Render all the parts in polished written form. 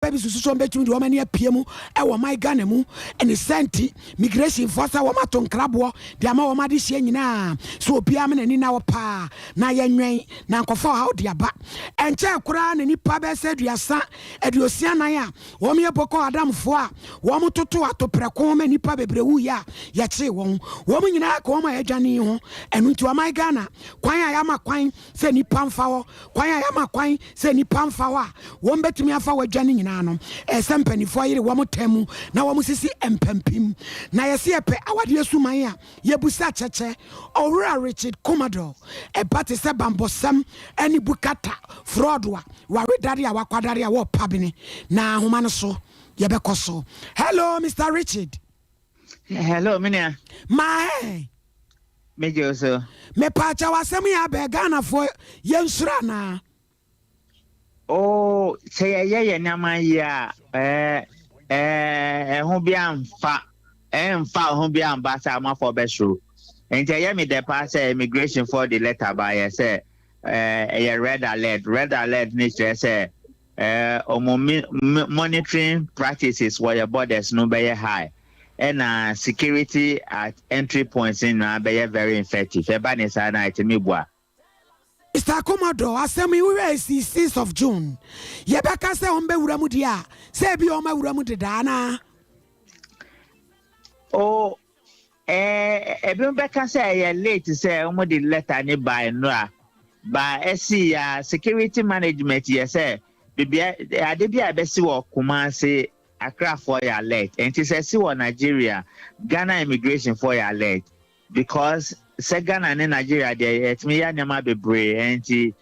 baby susu between the woman near PM e my Ghana mu and senti migration force wa maton krabo de ama wa made hye nyina so obia me nani na wo pa na yenwen na nkofo how de aba enche kura na nipa be se duasa aduosia nan a wo me boko adamfo a wo mo toto atopreko ma nipa bebrewu ya che won wo mo nyina ka wo ma adwane ho enu nti wa my Ghana kwan a ya ma kwan se nipa mfa wo kwan a ya ma kwan se nipa mfa wa wo betumi afa wadwane nyina no sempanifo yire wo mo temu na wo mo sisi empempim na yesi epe awade suman a yebusa cheche owura Richard Commodore ebate se bambosam ani bukata fraudwa waredare a wakwadare a wo pabene na homa no so yebekoso. Hello Mr. Richard. Hello minia my mejo so me pacha wasem ya be Ghana fo yensura na. Oh, say ye nyama ya ho bia mfa ho bia mbasa ma for besho. Enti ye me the pass immigration for the letter by say red alert ni say monitoring practices where your borders no be high and security at entry points in na be very effective. E ba ni sa na itimi bua. Mr. Commodore, asemi we were 6th of June. Yebeka se ombe uramu dia. Se bi ombe uramu de dana. Oh, ebi mbeka se late se omo the letter ni by no ba esi ya security management say bibia ade bia be si wo Kumasi Accra for your alert. Enti se si wo Nigeria Ghana immigration for your alert because Ghana and Nigeria there it me ya nyama bebre enti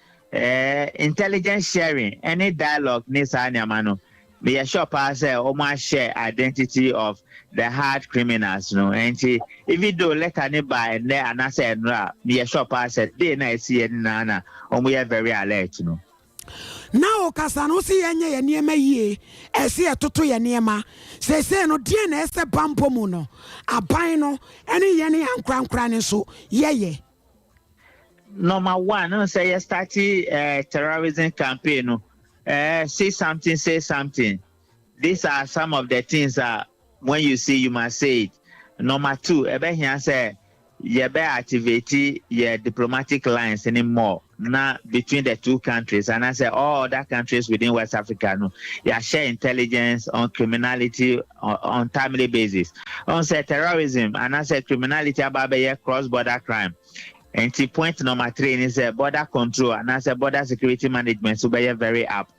intelligence sharing any dialogue needs anyama no me sure pass omo share identity of the hard criminals no enti even though letter ni by there and I said no me sure pass dey na see na omo ya very alert no. Now kasano si yenye ye niema yie esi etoto ye niema se no die na ese bampo mu no aban no ene ye ne ankrankra ne so ye number 1 no say you start terrorism campaign no say something. These are some of the things that when you see you must say it. Number 2 ebe here say you be activate your diplomatic lines anymore now between the two countries, and I say all other countries within West Africa no you share intelligence on criminality on timely basis on say terrorism and I say criminality about cross border crime. And point number 3 is border control and I say border security management so be very up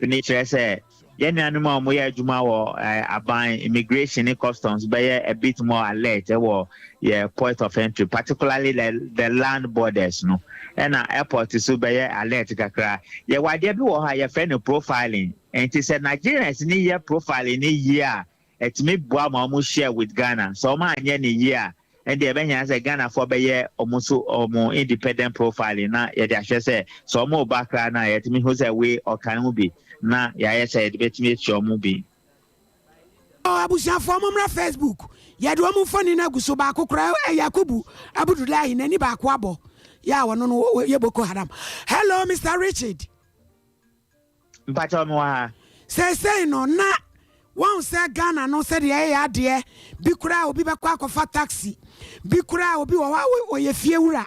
nature say yen anuma mo ya adwuma wo aban immigration and customs be a bit more alert point of entry, particularly the land borders no and airport so be alert kakra ye wade bi wo ha ye friend profiling and it said Nigerians ni year profiling ni year et me boa mo share with Ghana so ma anye ni year and the Benyan say Ghana for be almost independent profiling na ye dey say so mo background na yet me who say we or can be na ya say the betimi show mo be. Oh abusia for momra Facebook ye do mo foni na guso ba kokora Yakubu Abdullahi nani ba ko abo ya wono no ye Boko Haram. Hello Mr. Richard. Mpacho mo ha. Say no na one say Ghana no say the ade bi kura obi be kwa kofa taxi bi kura obi wo ye fie wura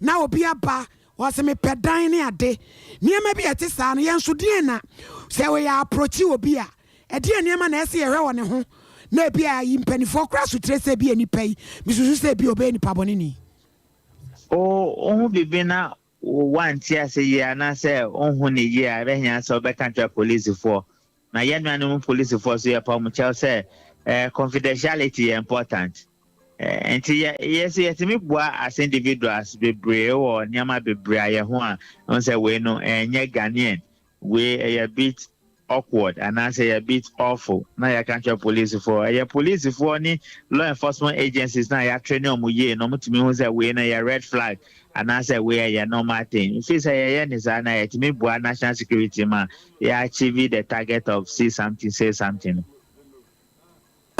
na obi aba wo se me pedan ne ade niema bi ete sa no yenso de na say we ya approach obi a e de niema na ese ye hwe wo ne ho na bi a yimpanifo kura so trese bi anipa yi misusu say bi obe ni pabone ni o bibi na one tia say ye na say ohun ne ye a be hia so be country police for na yenu police force ya pa mu chel say confidentiality important and yes me bua as individuals bebre or nyama bebre aye ho a on say we no enye Ghanaian we a bit awkward and I say a bit awful na ya country police for ni law enforcement agencies na ya training omo ye no mutimi ho say we na ya red flag and I say we ya normal thing if you say ya ni sa na ya timi bua national security man ya achieve the target of say something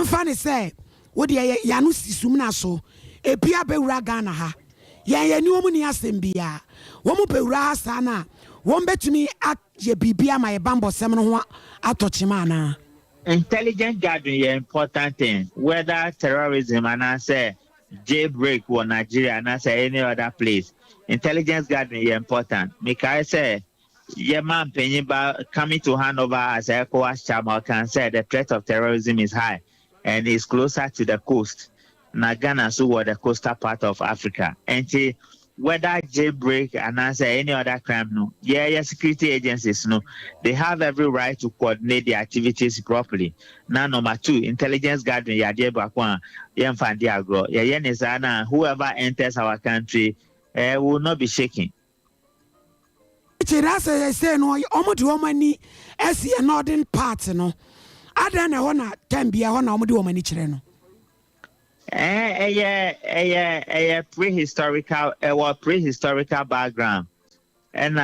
funny say what ya no sisum na so epia bewura Ghana ha ya ni omu ni asem bia wo mu bewura ha sa na won betumi ye bibia ma ye bambo sem no ho atochima na. Intelligent gathering is important thing, whether terrorism and I say jailbreak or Nigeria and I say any other place. Intelligence gathering is important. Because I say, yeah, man, coming to hand over as ECOWAS chairman can say the threat of terrorism is high and is closer to the coast. Now Ghana so was the coastal part of Africa. And whether jailbreak and answer any other crime, no, security agencies, no, they have every right to coordinate their activities properly. Now, number 2, intelligence gathering, whoever enters our country will not be shaken. That's I say no, almost woman as a northern part, no. I don't know na can be a one almost woman each no. Prehistorical background, and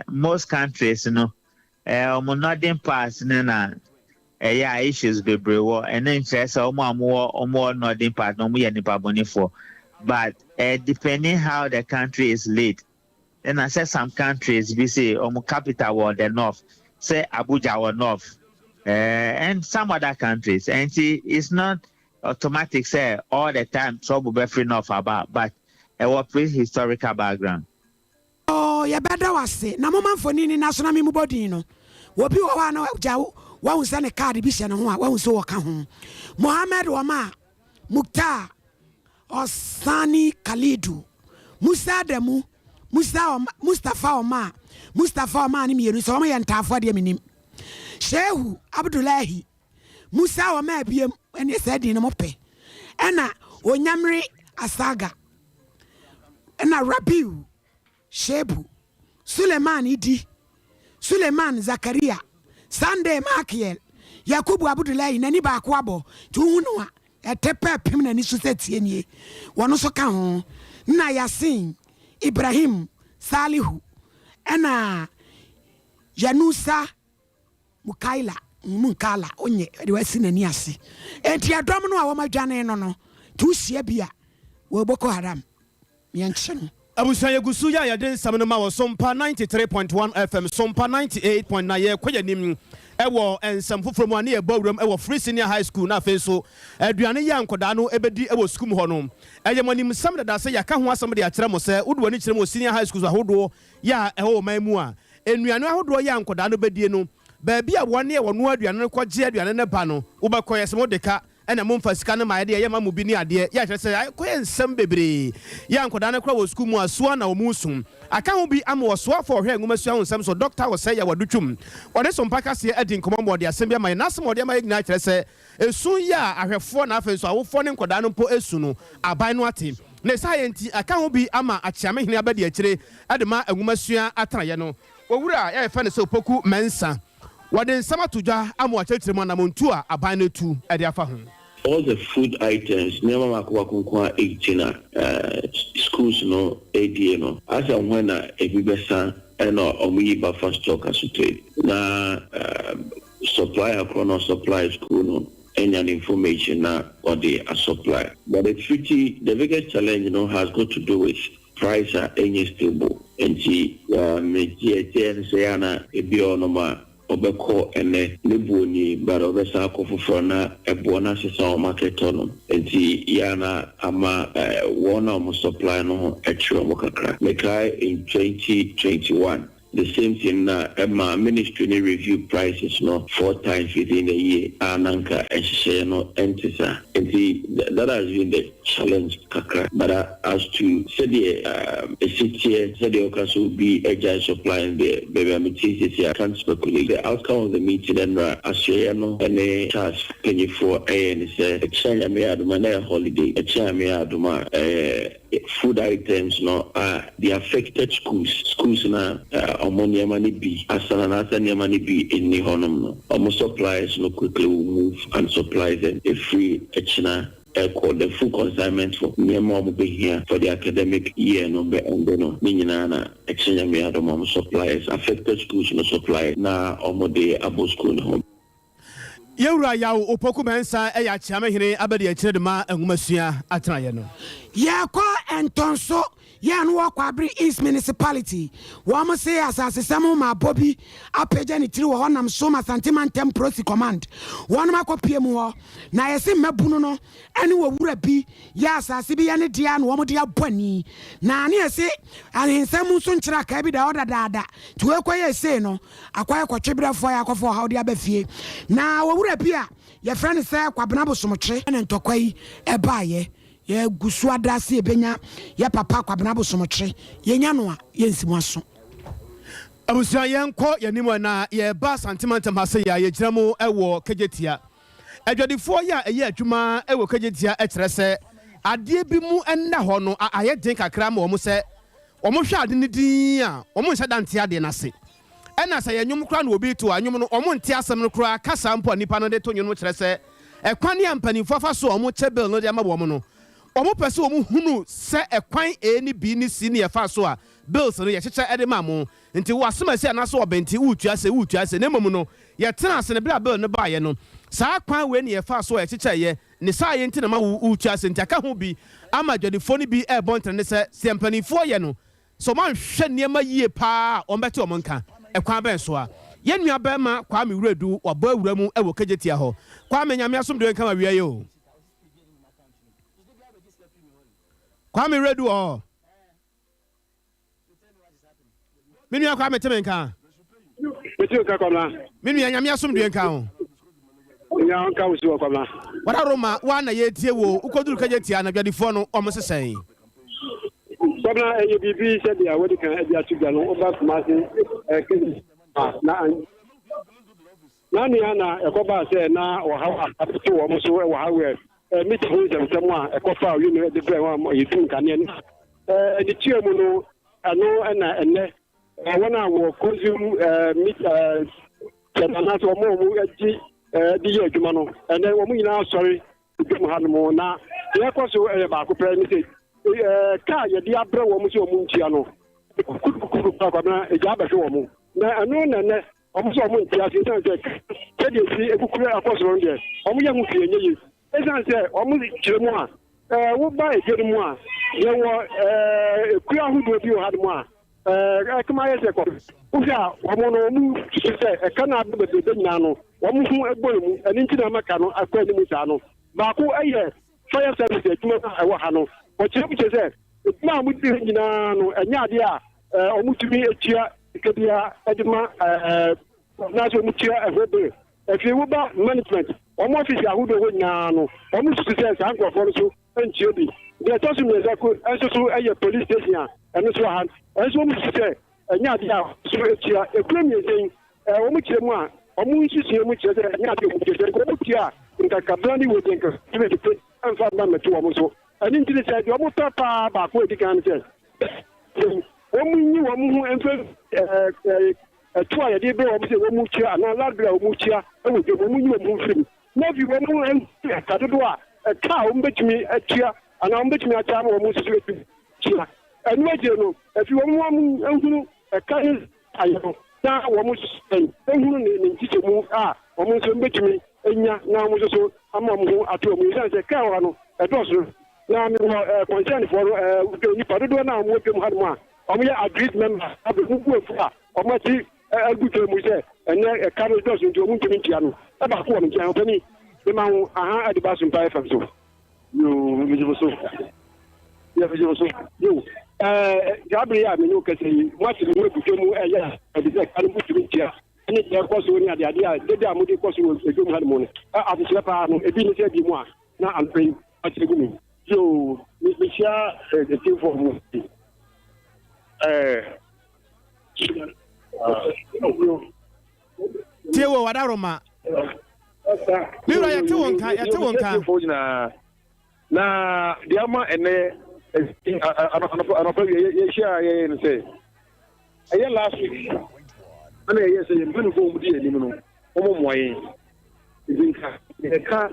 most countries, northern parts, issues be brew, and then says more northern part, no more any for. But depending how the country is laid, and I said some countries we say capital or the north, say Abuja or north, and some other countries, and see it's not automatic say all the time trouble be free enough about, but a prehistorical background. Oh, ya better was say na mama for ni national memu body no wo bi wo na jawo wo send a card bi se no ho a wo so wo ka ho Mohammed Wama Mukhtar Osani Khalidu Musa Demu Mustafa Oma ni mienu so mo ye ntafo de menim Shehu Abdullahi Musa Oma biem ene said no mope ena Onyamre Asaga ena Rabiu Shebu Suleiman Idi Suleiman Zakaria Sunday Makiel Yakubu Abdullahi nani ba kwabo tuhunu a etepe pim na ni so setie nie wono so ka ho na Yasin Ibrahim Salihu ena Yanusa Munkala onye de wasi nani ase enti adom no a wo madwane no tu hia bia wo Boko Haram yanche no Abusa yegusu ya yaden samno ma wo Sompa 93.1 FM Sompa 98.9 ye kwayanim ewo ensam foforo ane e bawuram ewo Free Senior High School na afen so aduane ya nkoda no ebedi ewo school ho no eyemonim sam da se yaka ho asam de a kire mo se wodo ani kire mo Senior High School ahodo ya ewo manmu a enuanu ahodo ya nkoda no bedie no baabi a wone e wono aduane no kwaje aduane ne ba no wobekọ yesemo deka ena momfa sika ne maade ye mamu bi ni ade ya kire se koye nsam bebre ya nkoda ne kra wo school mu asoa na wo musum aka ho bi am wo soa for hwe nguma sua nsam so doctor wo say ya wadutwum ode so mpaka se adi nkomamo de asem bi ma na asem ode ma nyina kire se esu ya ahwefo na afen so awofo ne nkoda no mpo esu no aban no ate na science aka ho bi ama achiame hene abadi akire ade ma nguma sua atana ye no owura ya fa ne se opoku mensa Waden Samatujah Amuachetrema na Montua abane tu ade afa ho. All the food items never makwa kunkwa 18 schools no ADA no as and when ebibesa eno omuyi ba first stock asute na supply across supply school no any information na or the supply, but the biggest challenge has got to do with price any stable and see me say ana ebionoma obeko ene neboni baro besa akofofo na ebo na sesa market no enti yana ama one of supply no etro mokakra mekai in 2021 the same thing na ministry review prices no 4 times within a year ananka share no entisa enti that has been the challenge kakra but as to say the city say the okaso be agile supply the baby amity I can't speculate the outcome of the meeting and share no any chance penny for and say exchange me aduma na holiday exchange me aduma food items no the affected schools na ammonia money be asana na asana money be in the honum no almost suppliers no quickly will move and supply them a free echna called the full consignment for more be here for the academic year no be on no nyina na exchange me aduma suppliers affected schools no supply na omode abo school no Yewura yawo opoku mensa ya chiame hene abedi akire de ma enwumasua atana ye no ya kwa entonso ya no Kwabri East Municipality wo mo say asase sam ma bobi apeja ni tiri wo honam so ma santimantem prosi command wo no makopie mu ho na yesi mabunu no ene wo wura bi ya asase bi ya ne dia no wo mo dia boni na ne yesi anhensam so nkyira ka bi da oda dada ti we koye sei no akwai kwatwebrefo ya akofo ha odi abafie na wo wura bi a ye friend say kwabena bosomtre ene ntokwai ebaaye ye gusu adase ebenya ye papa kwabena bosomtre ye nya no a ye nsimuaso abusia yenko yanimo na ye ba santimantem hase ya ye giramo ewo kejetia adwadifo ya eye adwuma ewo kejetia ekyerese ade bi mu enna ho no aye den kakra ma omo se omo hwe ade ne din a omo nsa dante ade na se ena se yanyum kra na obi to anyum no omo nte asem no kra kasa mpo nipa no de to nyum kyerese ekwan ya mpanifo fa so omo chebel no de ma bo omo no omo pese omo hunu se ekwan a ni b ni c ni e fa so a bills no ye cheche ede ma mo nti wasema se na so obenti utuase na mom no ye tena ase ne bra bill no ba ye no saa kwan we ni ye fa so ye cheche ye ne saa ye nti na ma utuase nti aka ho bi ama dwadifo ni bi e bontre ne se sempanifo ye no so man hwe niema yie pa ombete omonka ekwan ben so a ye nua ba ma kwa me wuredu obo awura mu e wo kejetia ho kwa me nyame asom de nka ma wiye yo kwa me redu o minu ya kwa meteme nka Metu ka kwamla minu ya nyame asom de nka ho nya nka wusi wa kwamla wada roma wa na ye tie wo ukoduru kejetia na dwadifo no omsesen kwamla e bibi se dia wodi kan e dia tuga no oba smase na ni ana ekoba se na o ha apeto wo so e wo ha we mi ti hu sem a ekofa yu no de bre wa yitu kan ne e tie mu no ano na enne wana wo konsume meat na so mo mu aji di ye adwuma no enne wo mu nyina sorry dum ha no na ye kwaso e ba ko pre ni se ka ye di abre wo mu se wo mu ntia no kudu kwa na e ja ba hwe wo mu na ano na ne o mu so wo mu ntia se tan se ke de si ekukure akwaso no de o mu ye hu fie nyi esan se o mu kire mu a wo ba e gere mu a ye wo kuya hu do bi o ha mu a kama yɛ sɛ kɔ wohwɛ a wɔn no mu sɛ ɛka na abɛbɛbɛ nyinaa no wɔn ho ɛgbɔ mu ɛne nti na maka no akɔ anim saa no baako ɛyɛ fire service adwuma a ɛwɔ ha no wɔkyerɛ mu kyerɛ sɛ adwuma a modi nyinaa no ɛnyɛ adeɛ a wɔn tumi atua sikabia ɛde ma n'asɛ wɔn tua ɛhɔ bere afei woba management wɔn office ahodoɔ hɔ nyinaa no wɔn susu sɛ saa nkurɔfoɔ no so ntua bi deɛ ɛtɔ so mmiɛnsa ko nso so ɛyɛ police station a ɛno so ha ɛnso mu sɛ ɛnyɛ ade a so ekyia ekura mmiɛnsa wɔn kyerɛ mu a wɔn nsusuo mu kyerɛ sɛ ɛnyɛ ade a wɔn kyerɛ sɛ nkɔmɔ tia nkakabla ne wɔ de nka ɛmɛ de pe ɛnfa mba mɛto wɔn so ɛne nti sɛ deɛ wɔn tɔ paa baako edi kan sɛ wɔn nyi wɔn ho ɛnfɛ ɛto a yɛde bɛ wɔn sɛ wɔn kyia anaa ladra a wɔn kyia ɛwɔ dwa wɔn nyi wɔn ho firi na fi wɔn ho ɛka dodo a ɛka a wɔn bɛtumi atua anaa wɔn bɛtumi akyia ama wɔn nsusuo etu kyia ɛnu agye no efi wɔn mu ehunu ɛka ne ayɛ no na wɔn ehunu ne nkyikyɛ mu a wɔn nso mbɛtumi enya na wɔn nso so ama wɔn ho ato wɔn yi sɛ kaa wɔ no ɛdɔɔso na mi wɔ kɔnsɛnfoɔ no nipa dodoɔ na wɔn atwam ha no mu a wɔn yɛ agreed member abɛn mu efu a wɔn akyi agu twɛ mu sɛ ɛnɛ ɛka no dɔɔso nti wɔn ntumi ntia no ɛbaako wɔ nkyɛn ɔpɛni ɛma ho aha adi ba so mpa ɛfam so yoo mejibɔ so yɛ mejibɔ so yoo. Gabriel ya menyo kase mwati mu ebuke mu eya edise kan mu tumi tia ene je ko so ni ade ade a dede amudi ko so edum ha mo ne afishe pa no ebi ni se bi mu a na alpen ati gu mi yo mi sha the team for mu Tewo wadaroma Mira ya tewo nka na diama ene anapa ye share ye no say aye last week ana ye say ye menu ko mu di enim no omo moye idinka ye ka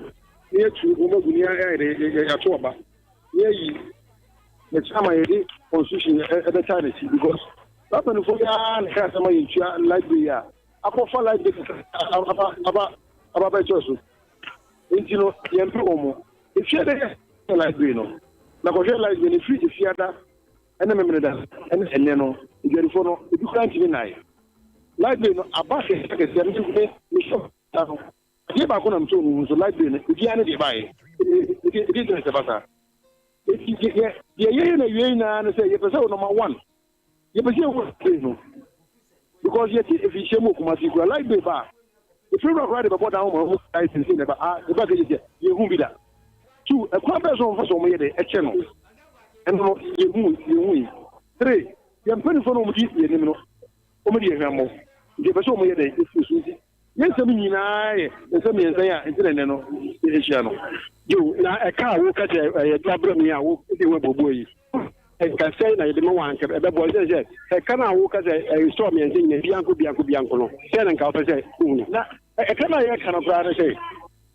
ye tu omo guni ya to oba ye yi the chama ye di constitution e be charity because that menu for ya na ka sama ye tua library a akofa library aba be choso intino ye mpi omo if ye de library no na ko hwe like benefit fiada ɛna memene da ɛnɛ no adwadifo no ebi kora ntimi nae library no aba kɛsɛ me shop ta no deɛ baako na msɛ ɔnu so library no ebia ne deɛ baeɛ ɛdi sɛ sɛ basa deɛ yɛyɛ na wie nyinaa no sɛ yɛpɛ sɛ wo number 1 yɛpɛ sɛ yɛwɔ library no because yɛte ɛfihyia mu okumasi kora library ba if you ride the board down on license in the back you be that. 2 a person for some way a channel. And you 3 you are putting for no you know. Give us some way yes, I mean, I say, internet, you a car will catch a double boy. I can say that the one the boy says, I cannot walk as a storm and sing Bianco. Send and Calpa say, I cannot say,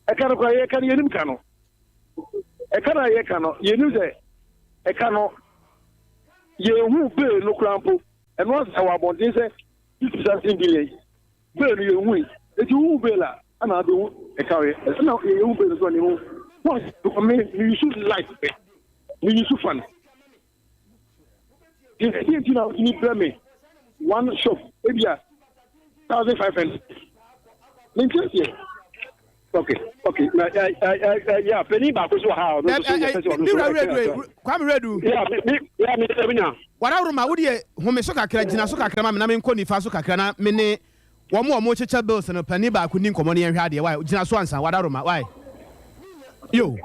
I cannot cry, I can hear him canoe. I cannot, you know that I cannot, you won't pay no crampo, and once our body say, this is something delay. Burn you win, if you won't pay that, and I'll do a carry. Now you won't pay the one. Once you should like it, you should fun. You know, you need me. One shop, maybe 1,500. Okay. Yeah, penny back was how. Come ready. Yeah, me. What I remember, would you, whom is so kakra, so kakra, and I mean, Connie Faso Kakana, many, one more chicha bills and a penny back couldn't come on and had the why, Jina Swanson, what I remember, why? You,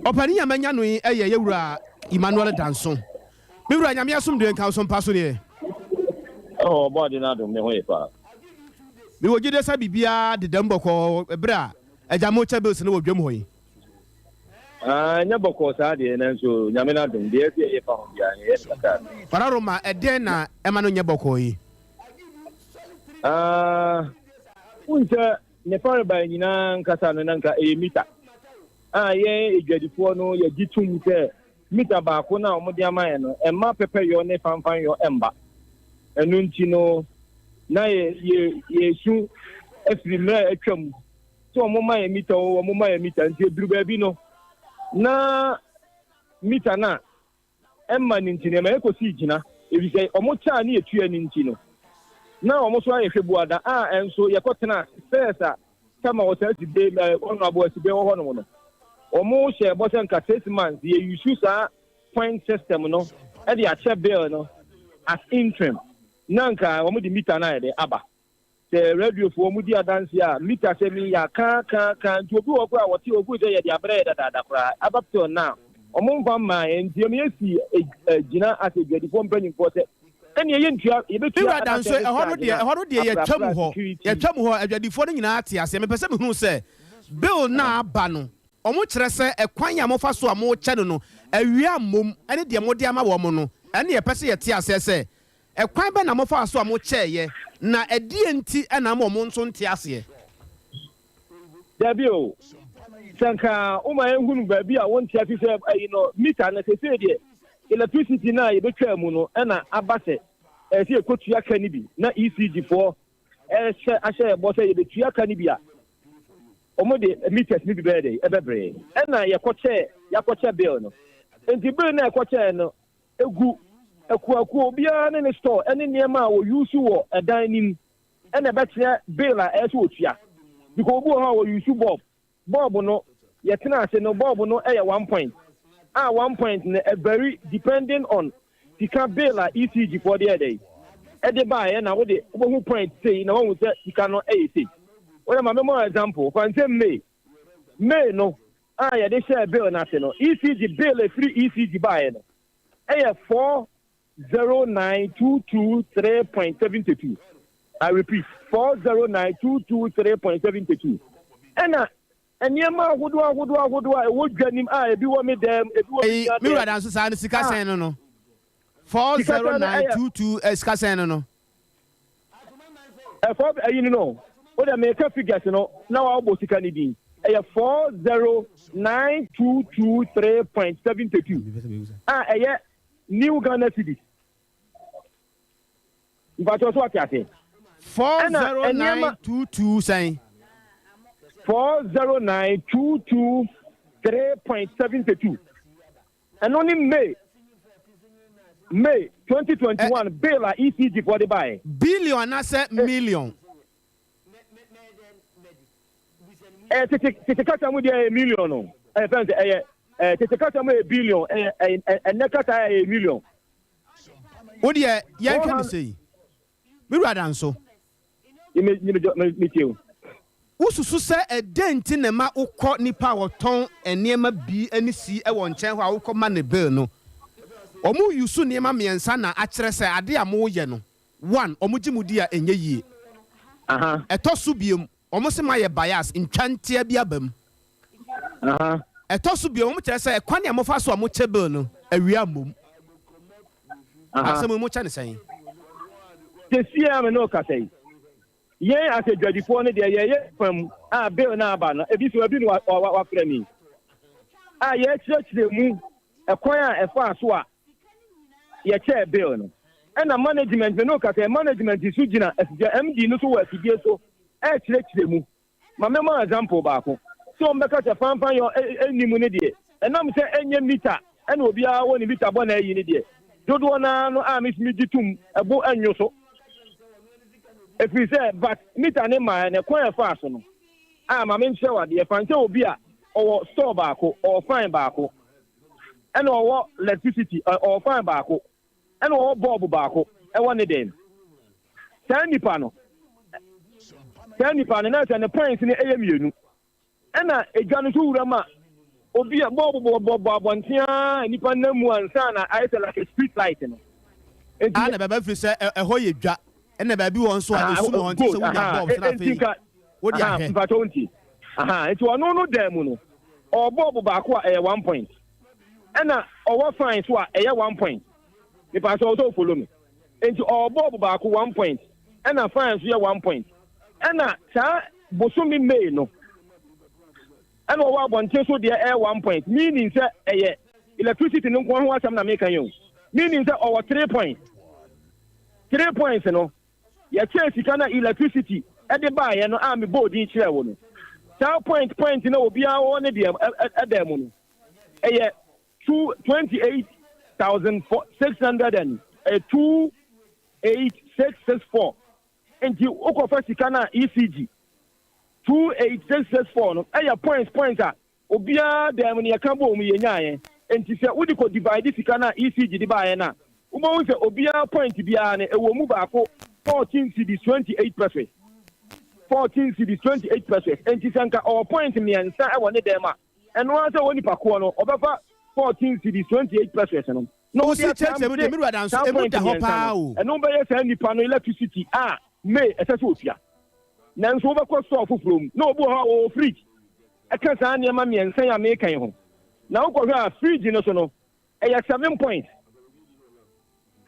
Opania Manyanui, a Yura, Emmanuel Danson. We were in Yasum doing council passion. Oh, body not on the way, pa. We will get us a bibia, the Dumbo call a bra, a Jamocha bills and no Jumhoy. Never cause I didn't, so Yamina don't dare be a pound. Pararoma, a dena, Emmanuel Yabokoi. Winter, Nepal by Ninan Casananka, a meter. Ye, get the no, ye get to mita baako na ɔmo de ama yɛ no ɛma pɛpɛ yɛ ne fanfan yɛ ɛmba ɛno nti no na yɛ su afiri mmerɛ atwa mu sɛ ɔmo ma yɛ mita ɔmo ma yɛ mita nti eduru baabi no na mita na ɛmma ne nti no ɛma yɛkɔsi gyina efisɛ ɔmo kyaa ne yɛtua ne nti no na ɔmo so ayɛ hwɛbuada a ɛnso yɛkɔtena sɛɛsa kama wɔsɛ si de ɔno aboa si de wɔ hɔ nom no Omo share button ka 6 months ye use a point system no e dey ache bill no as interim nanka omo di meter na dey aba the radio for omo di adanse a meter se mi ya kan to obi wo kwa wote ogu je ye dey abre da kra up till now omo mfa ma enti me esi gina as a gadi for mpani ko se ene ye ntua ye betu adanse ehoro de ye twam ho agwadifo no nyina ate ase me pese me hu se bill na aba no omo kyerɛ sɛ ɛkwan ya mofa so a mo kyɛ no awia mom ɛne de mo de ama wo mo no ɛne yɛ pɛsɛ yɛ te asɛ sɛ ɛkwan bɛ na mofa so a mo kyɛɛ na ɛdie nti ɛna mo nso nte asɛ Dabio sanka o ma ehunu baabi a won tia fi sɛ meter na sɛ de electricity na ye betwa mu no ɛna abase ɛsɛ ekotua ka ni bi na ECG for ɛhyɛ ahyɛ bɔ sɛ ye betua ka ni bi a omo de meters ni bi bɛde ɛbɛbrɛ ɛna yakɔkyɛ bill no enti bill na yakɔkyɛ no egu akuaku obiara ne store ɛne nneɛma a wo use wɔ ɛdan nim ɛna bɛkyerɛ bill a ɛso otua because obi wɔ hɔ a wo use bulb no yɛtena ase no bulb no ɛyɛ 1 point 1 point no very depending on sika bill a ECG for the day ɛde ba na wo de wo point say na wo sɛ sika no ɛyɛ say. Well, my more example, for May no, they share bill nothing. ECG bill a free ECG buy. 409,223.72. I repeat, 409,223.72. And Yama would do, I would get him. I be one with them. Me rather answer Sika no. 40922 Escasano no. You know. What I make a figure, now I'll go to Canada. 409,223.72. New Ghana city. But also what I say 40922 saying 409,223.72. And only May May 2021 bill a ECG for the buy. Billion I said million. Tete kata mu a million no. Friends tete kata mu a billion and nekata a million. What do you can say? Me rather so. Me too. Ususu say a dent in the ma ukọ nipa woton enema bi ani si e won chen ho a ukọ ma ne bill no. Omu yusu niema miensa na akyere say ade a mo ye no. One, omu gimudi a enye yie. Aha. Eto so biem, omu se ma ye bias ntwantia bi abam. Aha. Eto so biem, omu kyere say kwan ya mo fa so a mo che bill no, awia mom. Aha. Asem mo cha ne say. Tesia me no ka say. Ye as a judifo ne de ye fam a bill na aba no ebi so ebi no wa frame a ye chire mu ekwan a efa so a ye che bill no and the management no ka say management su gina MD no so wa fidie so e chire mu ma me ma example ba ko so mbeka che fan yo enimu ne de enam se enye meter and obi a woni meter bo na yi ne de dodo na no a mi gitum ebo enyo so. If we say, but meter ne man and a coin fast no. I'm a show at the fancy will be or store barco or fine barco. And or electricity or fine barco. And or bob barco. And one of them. Sandy panel. Sandy panel and the points in the AMU. And a gun to Rama. Or be a bob one tia and if I know one son, I said like a street light. And I say a hoy jack. And the baby wants to assume on this. What do you think? It's one no demo or bob barco at 1 point. And or fine so at 1 point. If I also follow me into all bob barco 1 point. And a fine here 1 point. And sir, Bosumi may no. And what one so dear air 1 point, meaning that electricity no one was I'm making you. Meaning that our 3 points. 3 points, you know. Your chance kana electricity at the buy and army board each year. That point, you know, be our one at them. 228,664 and you Okofesikana ECG 28664 no points are Obia them near Cambo me and to say what you could divide this kana ECG divide. Umonse Obia point biane e wo mu ba ko 14 cedis 28%. 14 cedis 28%. Enti sanka our point me ansa e woni dem a. Eno ansa woni pako no obefa 14 cedis 28% no. No see check me de mirwa dan so e mu da ho pa o. Eno be yes nipa no electricity me ese so ofia. Nanso obekọ store fufuro no obu ha o fridge. E kan sa ne ma me ansa ya me kan ho. Na wo ko hwa fridge no so no e 7 points.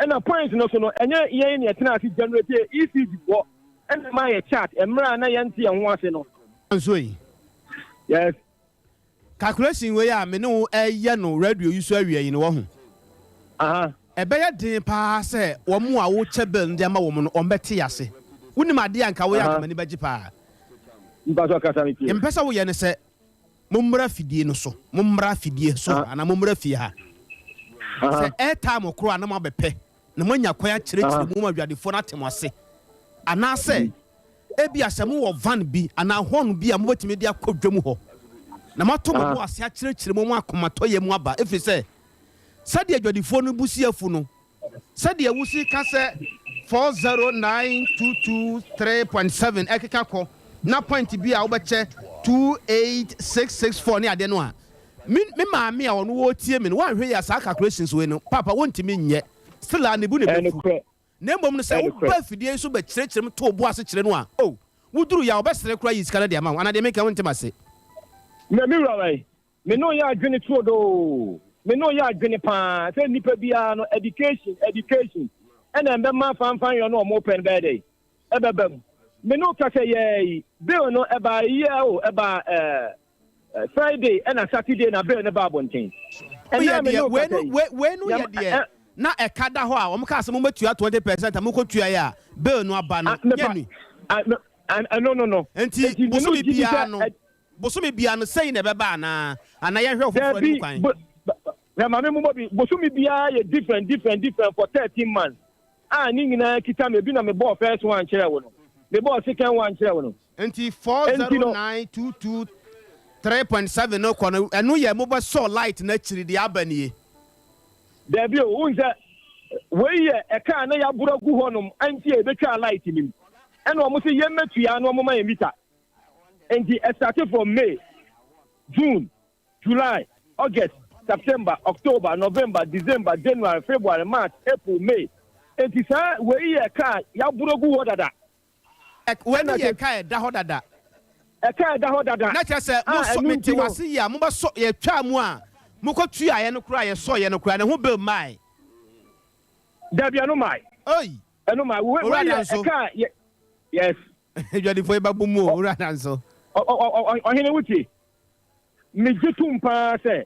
And a point no so no enye yen ye tena si generate ECG wo and my chart emra na yanti en ho ase no so yi yes calculation we ya me no eye no radio use awie yi no wo ho e be ye din pa se wo mu a wo chebel ndi ama wo mu no ombete yase wunim ade anka wo ya kamani baji pa mbaso kasa mi tie empesa wo ye ne se mummra fidie no so mummra fidie so ana mummra fie ha se airtime okro ana mabepe na manya kwan kyerɛkyerɛ mu ma dwadefo na temase ana se ebi asɛm wɔ van bi ana hon bi a mobetimi de akɔdwam hɔ na mato mo bo ase akyerɛkyerɛ mu akomato yɛ mu aba efi se sɛde dwadefo no busiafu no sɛde awusi ka sɛ 40922.3.7 ekeka kɔ na point bi a wobɛkyɛ 28664 ne ade no a me maame a ono wo tie me no wan hwe ya sa calculations we no papa wontimi nyɛ still a nebu ne befu na mbom no sɛ wo ba fidie so ba kyerɛkyerɛ to bo ase kyerɛ no a oh wuduru ya obɛsere kora yi sika na de ama ana de meka wontimi ase me wura bai me no ya adwene to do me no ya adwene pa sɛ nipa bia no education ɛna mbɛma fanfan yo no mo pen bɛɛ dɛ ɛbɛbam me no ka sɛ yɛ bill no ɛba yɛ o ɛba Friday and a Saturday na bill ne ba bonten. And when no ye na e kada ho a o mka asem metua 20% amko tua ya bill no aba no yenu. No. Enti boso me bia no sei na beba na ye hwe ofofo ni kwan. na mame mo bi bosumi bia ye different for 13 months ni nyina kita me bi na me ball first one kire wo no me ball second one kire wo no enti 40922 3.7 no kono eno ye mo ba so light na chiri de abanie there be o unse we ye e ka na ya buragu honum anti e betwa light nim eno mo se ye metua no mo ma ye meter enti it started from May, June, July, August, September, October, November, December, January, February, March, April, May. And this where you car, ya burogu hodada. When you car da hodada. A car da hodada. Na che se mo so meti wase ya mo ba so ye twa mu a mo ko tua ye no kura ye so ye no kura ne ho bill mai. Da bia no mai. Oi. Eno mai we car yes. You dey for ba bu mu ora danso. Ohene wuti. Me jitum pa se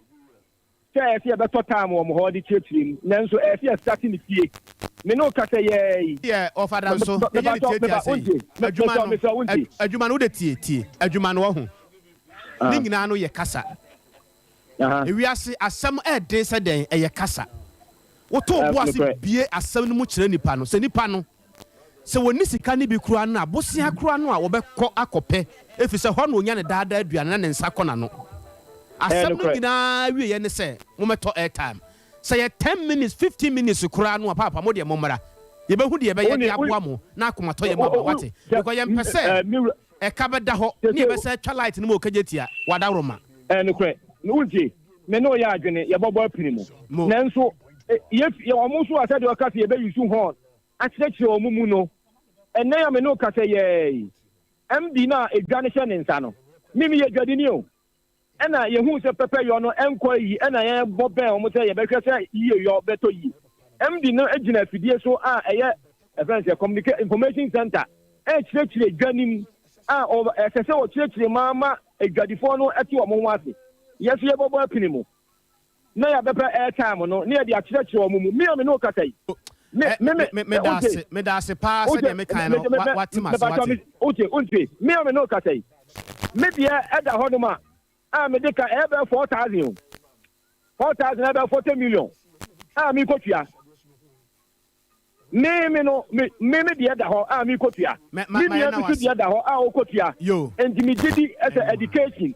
e be to time wo mo ho di chechim nanso e se starting the fie me no ka say yeah offer dan so e dey tie adwuma no de tie adwuma no wo ho ni nyina no ye kasa ewiase asem e de se den e ye kasa wo to bo ase bie asem no mu kire nipa no se nipa no se woni sika ni bi kura na bosia kura no a wo be kɔ akɔpɛ efi se ho no onya ne daada aduane na ne nsa kɔ na no asem no gina wie ye ne se mo meto airtime say 10 minutes 15 minutes kura no papa mo de mo mara ye be hu de ye be ye de aboa mo na akomato ye mo wate because ye mpese e ka be da ho ne be se twa light no mo kajetia wada roma nokre no unti me no ya adwene ye bobo apini mo nanso ye omo so ase de o ka se ye be yusu horn akyekye omo mu no enne ya me no ka se ye MD na edwane hye ne nsa no mimi ye dwade ni o ena ye hu se pepe yo no enko yi ena ye boben o mo se ye behwe se yi yo beto yi MD no agina afidie so a eye efense communicate information center kyerechire dwanim a o sese o kyerechire mama edwadifo no eti o mo wase yeso ye bobo apini mu na ya bepe airtime no na ye de akyerechire o mo mu mi o me no kata yi me da se pa se de me kan no what okay me o me no kata yi me bia eda hodoma me de ka ebe 4,000 ebe 40 million mi kotua me no me de da ho mi kotua me de de da ho o kotua and me didi as education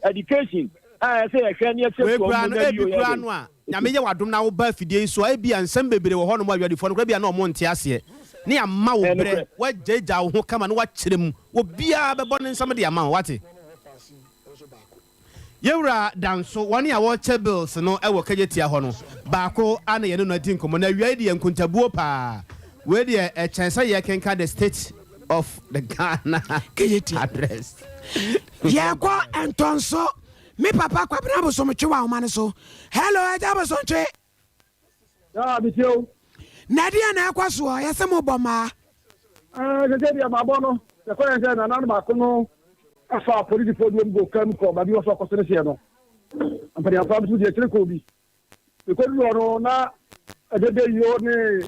say e hwe ne e we kura no a nya me ye wadom na wo ba fidie so e bia nsem bebere wo ho no mo awadifo no kra bia na o mo nte ase ne amma wo bre wa jeja wo ho kama no wa kyerem wo bia be bo ne nsam de amma wate Yewra danso wani a watch bills no e wo kajetia ho no baako ana ye no na din komo na wiai de nkuntabuo pa we de e chense ye kenka the state of the Ghana kajetia address ye kwa entonso mi papa kwa bna bo so mtwa wo mane so hello aja bo so ntwe ya bitio na dia na akwaso ye se mo boma je dia babo no se ko en na na ba ko no afa polisi fo do go kam ko ba bi wo so ko se se no ampani afa bi je kire ko bi e ko lu no na adede yo ne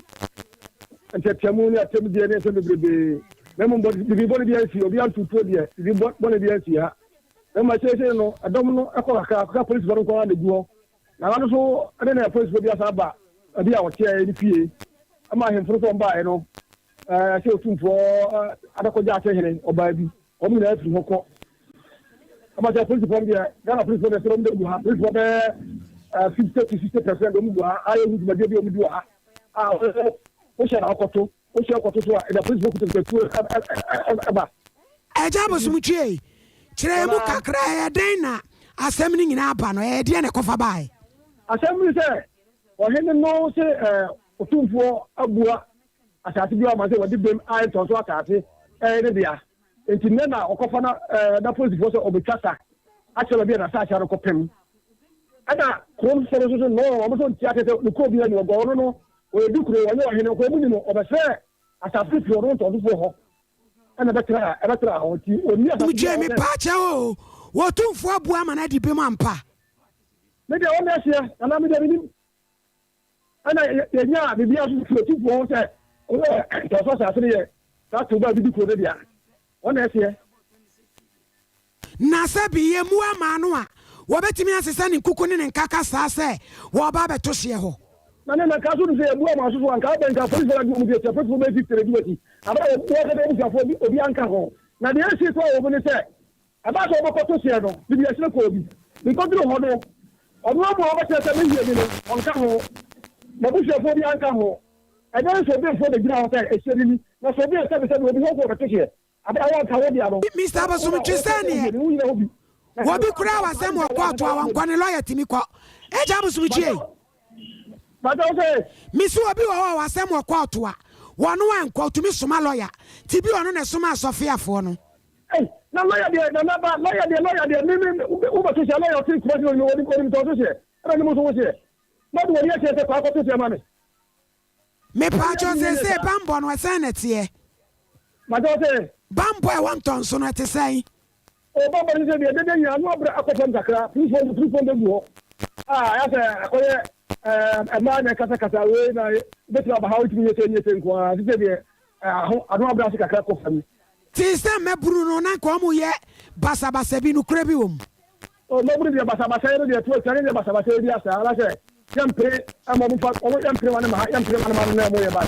entetemu ni atem die ne so bebrebe na mo bi bo bi asi obi antu to die bi bo bi asi ha e ma se no adom no akola ka polisi bo ko na guo na wa no so ade na polisi bo bi asa ba abi a wo tie ni pie ama hemfo so mba e no se otumfo adakoja atehene oba bi omi na afiri hoko amata polisi from there Ghana police from there do ha police for 50 to 60% do mu ha ayo hu ma bi o mu do ha o share akoto so the police go to aba eja bo sumtwe kire mu kakra ya den na asem ni nyina aba no e de na kofa bai asem ni se o hene no se otumfo abua asati bi o ma se wodi bem ai to so atate ne dia enti na okofa na police force obetwasa achelo bi na sa acharo kopem ada kon so no o mo so ntiate no ko bi na go no o edukuro wonye o hene ko mu ni no obese asati fi oron to do ho ana betra o ti oni asati muje mi pa che o wo tumfo abua ma na di bem ampa me de o na sia ana me de ni ana ye nya bi bia so tumfo se o to so sa se ye ta to ba bi di ko de dia ona ese na sabi ye mu ama no a wobetimi asesa ne nkuku ne nkaka saa sɛ wo ba beto hye ho na na ka so no sɛ ebu ama so so anka ben ka police la mu de te police be fitre bi wati aba wo ka de bu afo obi anka ho na de esi to wo ne sɛ aba so wo ko to hye no bi asire ko obi bi ko duro ho no ọdún ọmọ ọba tí a sẹ méjì èmi ni ọ̀nká ho na bó ṣe fún bí anka ho ẹ̀dá ń sọ bí nfọ́ lè gyina ọ̀tá ẹ̀ṣẹ́ níní na sọ bí ẹ̀ṣẹ́ bisẹ́ bí obi hó kó ọ̀bẹ tó ṣe àbẹ àwọn ọ̀tá wọ́n di àbọ̀. Mr. Abosom Trisani wọ́n bí kúrẹ́ àwọn sẹ́mu ọkọ̀ ọ̀tọ̀ àwọn nǹkan ni lọ́ọ̀yà tì mí kọ́ ẹ̀jẹ̀ Abosom Chie. bàtà ọ̀sẹ̀. Misi obi wọ̀ àwọn sẹ́mu ọkọ̀ ọ̀tọ̀ a wọ́n wà nkọ́ tùmí sùnmọ́ lọ́ọ̀yà tì bí ọ̀nù nà sùnmọ́ àsọ̀fíàfọ́ no. na lọ́yà díẹ̀ na nàbà lọ́yà díẹ̀ mímí wúbọ̀ tó ṣe lọ́yà tí kúrẹ́sì ní onímọ̀ tó ṣe ẹ̀rọ ni mo sọ wọ́n ṣe mọ́tò wọ́n ní ẹ̀ṣẹ̀ ẹ̀ṣẹ̀ kọ́ tó ṣe máa mi. mi pàjọ ṣe bambọ no ẹsẹ̀ nà tiẹ̀. bàtà ọ̀sẹ̀. bambọ ẹ̀ wọ́n tọ̀ nsọ no ẹ̀ ti sẹ́yìn. o bambọ ní sẹ́yìn ẹ̀dẹ́dẹ́ yìí àánú ọ̀bẹ̀rẹ̀ akọ̀tọ̀ nkàkra tìrìfọ̀n dẹ́gu hɔ yàtọ̀ akọ̀yẹ ẹ̀maa ní kàtàkàtà wéé na bẹ́tẹ̀ bàbá ha ó ti mi yẹ sẹ́yìn nkọ́ sísẹ́ bí àánú ọ̀bẹ̀rẹ̀ ase kakra kọ̀ fami. Ti sẹ́ mẹ́buru no na kọ́ mu yẹ basabasa bi nukure bi wọ̀ mu. O mẹ́buru diẹ basabasa yẹ diẹ tó sẹ́ni diẹ basabasa yẹ di asa alasẹ yẹmpere ẹmọ mufa ọmọ yẹmpere wani ma yẹmpere wani ma nínú ẹmọ yẹ ba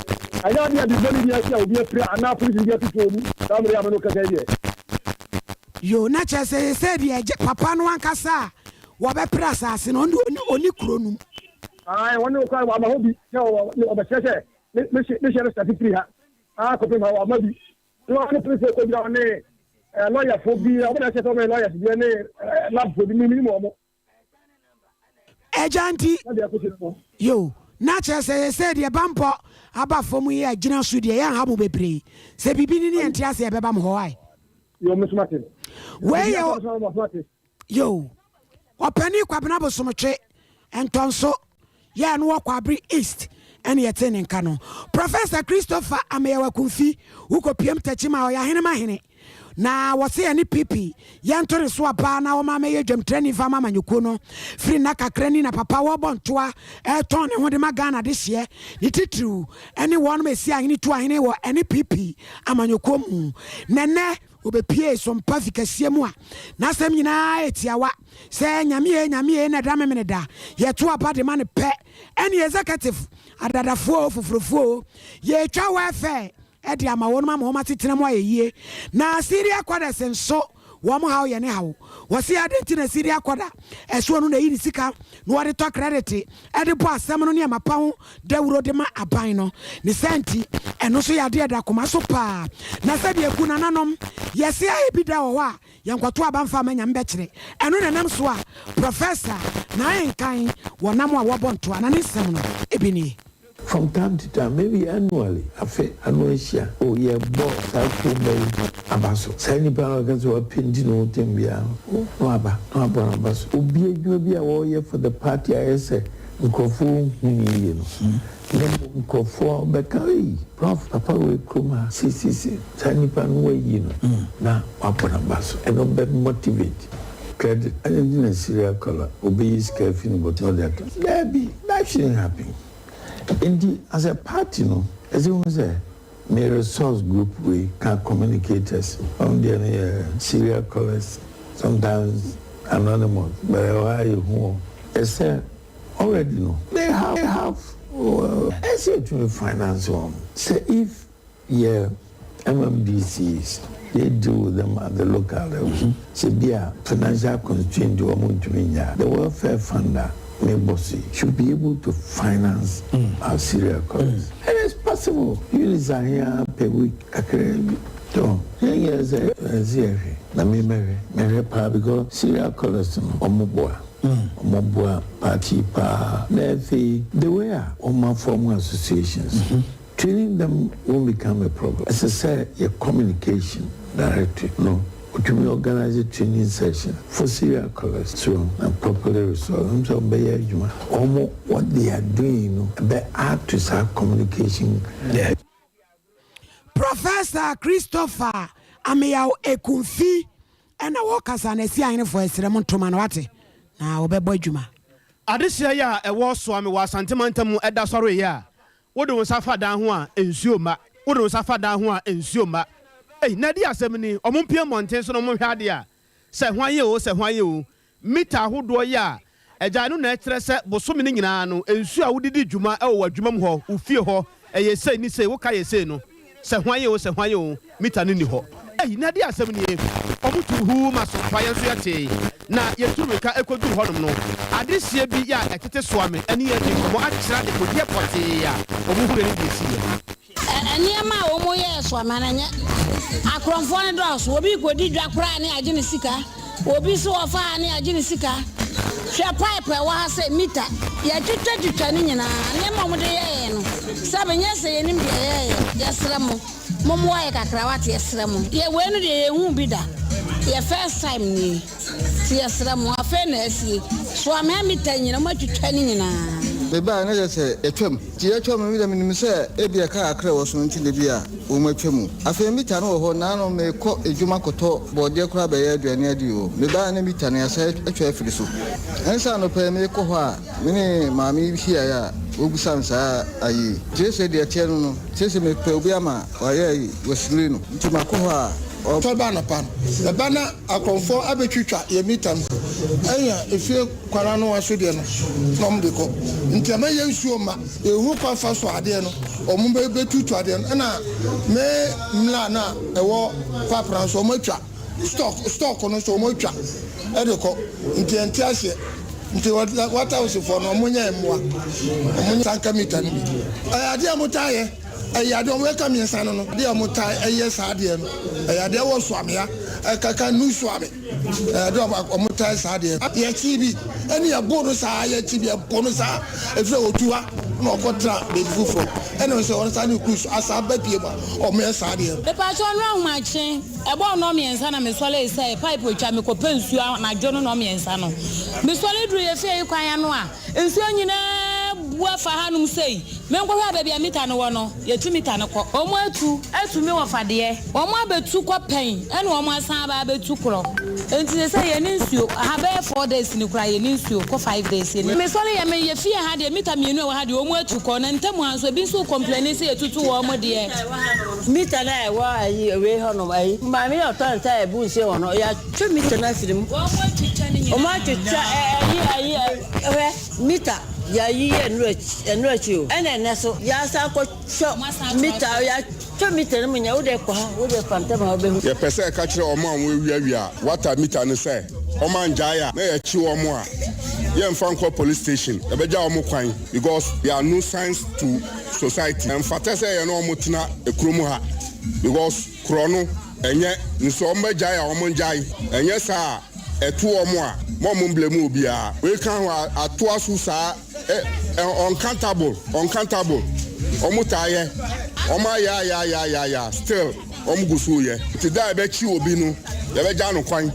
àyà diẹ di bẹ́ẹ̀ni diẹ sẹ́ obi ẹpere àná polisi diẹ tutu omu sáwọn mìíràn àmì kẹsẹ̀ diẹ. Yo na kyerɛ sɛ sɛ deɛ papa no ankasa a wɔbɛpere asase no oni kuro no mu. Ayi wɔn ne kɔ ama ho bi sɛ ɔbɛkyerɛ sɛ ne hyɛ no sati piri ha kɔpem ha wama bi. Wọ́n ní polisi ẹ̀kọ́ bí wọ́n ní lọ́ọ̀yà fún bí ọmọdé ẹ̀ṣẹ̀ tó ń lọ́ọ̀yà sí bí ẹni láàbù bí mímí mọ̀ ọmọ. Ẹja nti yo na kyerɛ sɛ sɛ deɛ bampɔ aba fam yi a gyina so deɛ yɛn ha mo bebree sɛ bibi ni ne nte ase ɛbɛba mo hɔ ayi. Yo mesumate. Wei yɛ yo ɔpɛni Kwabena Bosomtwe ntɔnso yɛn no wɔ Kwabere East. Ɛne yɛte ne nka no Professor Christopher Ameyawa Kumfi wokɔ PM Tachima ɔyɛ ahene ma hene na wɔse yɛ ne pipi yɛntore so aba na wɔma mɛyɛ dwamtrani fa ma manyɔkuo no firi na kakra ni na papa wɔbɔ ntoa ɛtɔn ne ho de ma Ghana de hyeɛ ne titiriw ɛne wɔn ma esi ahene tu ahene wɔ ɛne pipi amanyɔkuo mu nɛnɛ obepie Sompa fikasie mu a na asɛm nyinaa etiawa sɛ nyame na da memene da yɛto aba de ma ne pɛ ɛne executive adadafoɔ foforofoɔ yɛtwa wɔ ɛfɛ ɛde ama wɔn ma wɔn atetena mu ayɛ yie na Syria kwada senso wɔn ha yɛ ne ha wo wɔsi adenti na Syria kwada ɛso no na yi ne sika na wɔde tɔ credit ɛde bɔ asɛm no ne amapa ho dawuro de ma aban no ne senti ɛno so yɛ ade da koma so paa na sɛ de eku nananom yɛsi ayɛ bi da wɔ hɔ a yɛnkɔto abanfa ma nyam bɛkyerɛ ɛno na nam so a professor na enkan wɔnam a wɔbɔ ntoa na ne nsɛm no ebi nie. From time to time, maybe annually, annual share. Oh, yeah, boss, I feel very abaso. Sani Panagas were painting no Timbia. No, abaso. Obi, you be a warrior for the party, I say. Nkofo huni nkofo bekari prof papa we kuma si sani panu we na wapona baso e no be motivate credit and in serial color obi is careful but all that that shouldn't happen. Indeed, as a party, no, as it was a resource group, we can communicate us on the serial callers, sometimes anonymous, but who is already know. They have let's say to finance one. So if MMDCs, they deal with them at the local level. So be a financial constraint to the welfare funder. Should be able to finance our serial callers. And it's possible. Units are here per week. So, here's a na me because serial callers Omoboa party pa. The way our formal associations. Training them won't become a problem. As I said, your communication directly. No. To be organize training session for serial callers so and properly resolve them so what they are doing they add to our communication. Professor Christopher Ameyawa Kumfi and a workers and a CIN for a ceremony to manwate now obebo juma adesia ya ewo so ame wa santimantamu eda soro ya wodo safa dan ho a ensuoma wodo safa dan ho a ensuoma na di asem ni omompie monten so no mo hwade a se hwan ye o mita ahodoɔ yɛ a agya no na ɛkyerɛ sɛ bosome no nyinaa no nsuo a wodidi dwuma ɛwɔ adwuma mu hɔ wofie hɔ ɛyɛ sei ni sei woka yɛ sei no sɛ hwan yɛ o mita no ni hɔ ɛyi na de asɛm nie ɔmo tu huu ma Sompa yɛn nso yɛtee na yɛtu mmirika ɛkɔduru hɔnom no adehyia bi yɛ a ɛtete soa me ɛne yɛ de nkɔmmɔ akyerɛ de kɔdeɛ pɔtee a ɔmo hurɛ no de si yɛ nneɛma a wɔn yɛ soama na nyɛ akorɔmfoɔ no dɔɔso obi kɔdi dwa koraa ne agye ne sika obi so wɔfa ne agye ne sika hwɛ pipe ɛwɔ ha sɛ mita yɛtwitwa ne nyinaa nneɛma wɔn de yɛyɛ no sɛbe nyɛ sɛ yɛnim deɛ yɛyɛ yɛsrɛ mo momo ayɛ kakra wate yɛsrɛ mo yɛwei no deɛ yɛhu bi da yɛ first time ni ti yɛsrɛ mo afei na asie soama mita nyina matwitwa ne nyinaa beba na yɛsɛ etwam ti yɛtwam mi da minim sɛ ebi aka akra wɔ so nti de bi a wo matwam afei mita no wɔ hɔ na no me kɔ edwuma kɔtɔ bɔde kora bɛyɛ aduane adi o beba na mita no yɛsɛ atwa afiri so ɛnsa no pɛ me kɔ hɔ a me ne maame hia ya obusan saa ayi jese de tie no jese me pɛ obi ama wayɛ ayi wasiri no nti makɔ hɔ a Tolba na pan. The banner akonfo abetwitwa ye mita no. Enya efie kwara no waso de no. Nom de ko. Nti ama ye nsuo ma. Ehu kwa fa so ade no. Omo be betutu ade no. Na me mla na ewo papra so matwa. Stock no so matwa. E de ko. Nti enti ase. Nti wata osifo no omunya emwa. Omunya sanka mita no bi. Ade amotaye. Ayade omo eka miensa no de amota eye saade no ayade wo soamea kaka nu soame de amota saade ye chibi eni ya bono sa ye chibi e bono sa efre otuwa na okotra be fufo eni se won sa ni kus asa babie ma omo saade be pa so no ahmache e bo no miensa na me sole sai pipe otwa me ko pensu na jo no miensa no me sole duru ye fie kwan ya no a ensuo nyina bua fa hanum sei menko hwa ba bia mita no wono ye 2 mita no ko omo atu me wo fade omo abetu ko pen ene omo asan ba abetu kro enti se ye ni nsuo ha ba 4 days ni kra ye ni nsuo ko 5 days ni me sole ye me ye fie ha de mita mienu e ha de omo atu ko na ntamu anso bi so complain se ye tutu wo omo de mita na e wa ayi we ho no ayi ma me o ton ta e bu se wono ya 2 mita na firim omo atu ayi mita ya yi enrachi o ene neso ya sa ko mita ya 2 mita no nya wo de kwa wo de fanta ma obehu ye pese ka kire omo anwo wiawia water mita no se omo anjaya na ye chi omo a ye mfa nko police station e beja omo kwan because there are no signs to society and fata se ye no omo tina ekromu ha because krono enye nso omo jaya omo njai enye sa etu omo a mo blame obi a we kan ato asu sa uncountable omutaye oma ya still omgusuye today be chi obi no ye be ja no kwan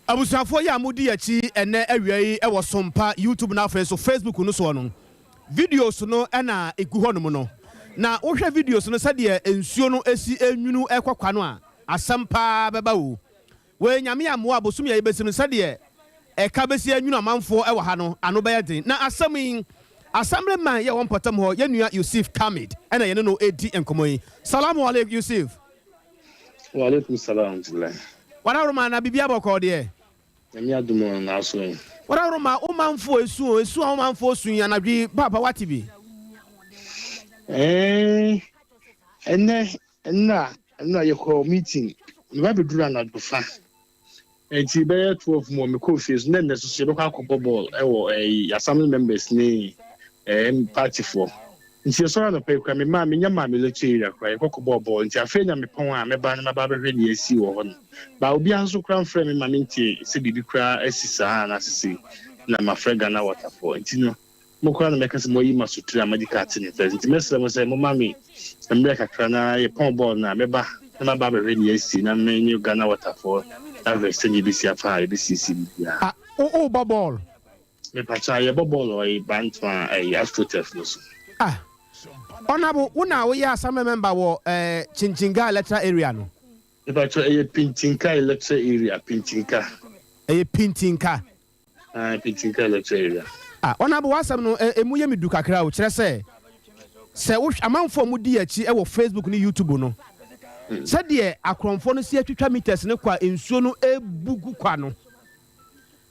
abusafo ya mudi yachi ene awiai e wo Sompa YouTube na afa so Facebook no so no videos no na egu ho no no na wo hwe videos no sade ensuo no esi enwunu ekwakwa no a asampa beba wo we nyame amoa abosum ya yebesi no sade eka besi anwunu amanfo e wo ha no ano be yedin na asami assembly man ye won potam ho ye nua Yusuf Kamid ena ye no edi enkomoyi salamu alaykum Yusuf wa alaykum salam wana roma na bibia boko de nyame adumo na so wana roma o manfo esu o manfo sun ya na dwi papa watibi enna ye ko meeting we ba bedura na dofa enti be 12 mo me ko face na so se be kwa ball e wo assembly members ni party for nti so na pe kwa me ma me nyama me le chira kwa e kokko ball nti afenya me pon a me ba na ba behwe ni asi wo ho no ba obi anso kra mfrɛ me ma me nti se bibi kra asisa na sisi na ma frega na waterfall nti no mo kra na me kase mo yi masutra medical team nti mesra mo se mo ma me mbre kakra na e pon ball na me ba na ba behwe ni asi na me ni Ghana waterfall ave se ni bisi afa bisi ya o ball me pacha ye ball o e bantwa astrotef no so Honorable, una we ya some member wo Chinchinga electoral area no. Me pacha Pintinka electoral area Pintinka. Pintinka. Pintinka electoral area. Honorable wasam no emu ye medu kakra o kire se wo amanfo mu di achi e wo Facebook ni YouTube no. Se de akromfo no si atwitwa meters ne kwa ensuo no ebugu kwa no.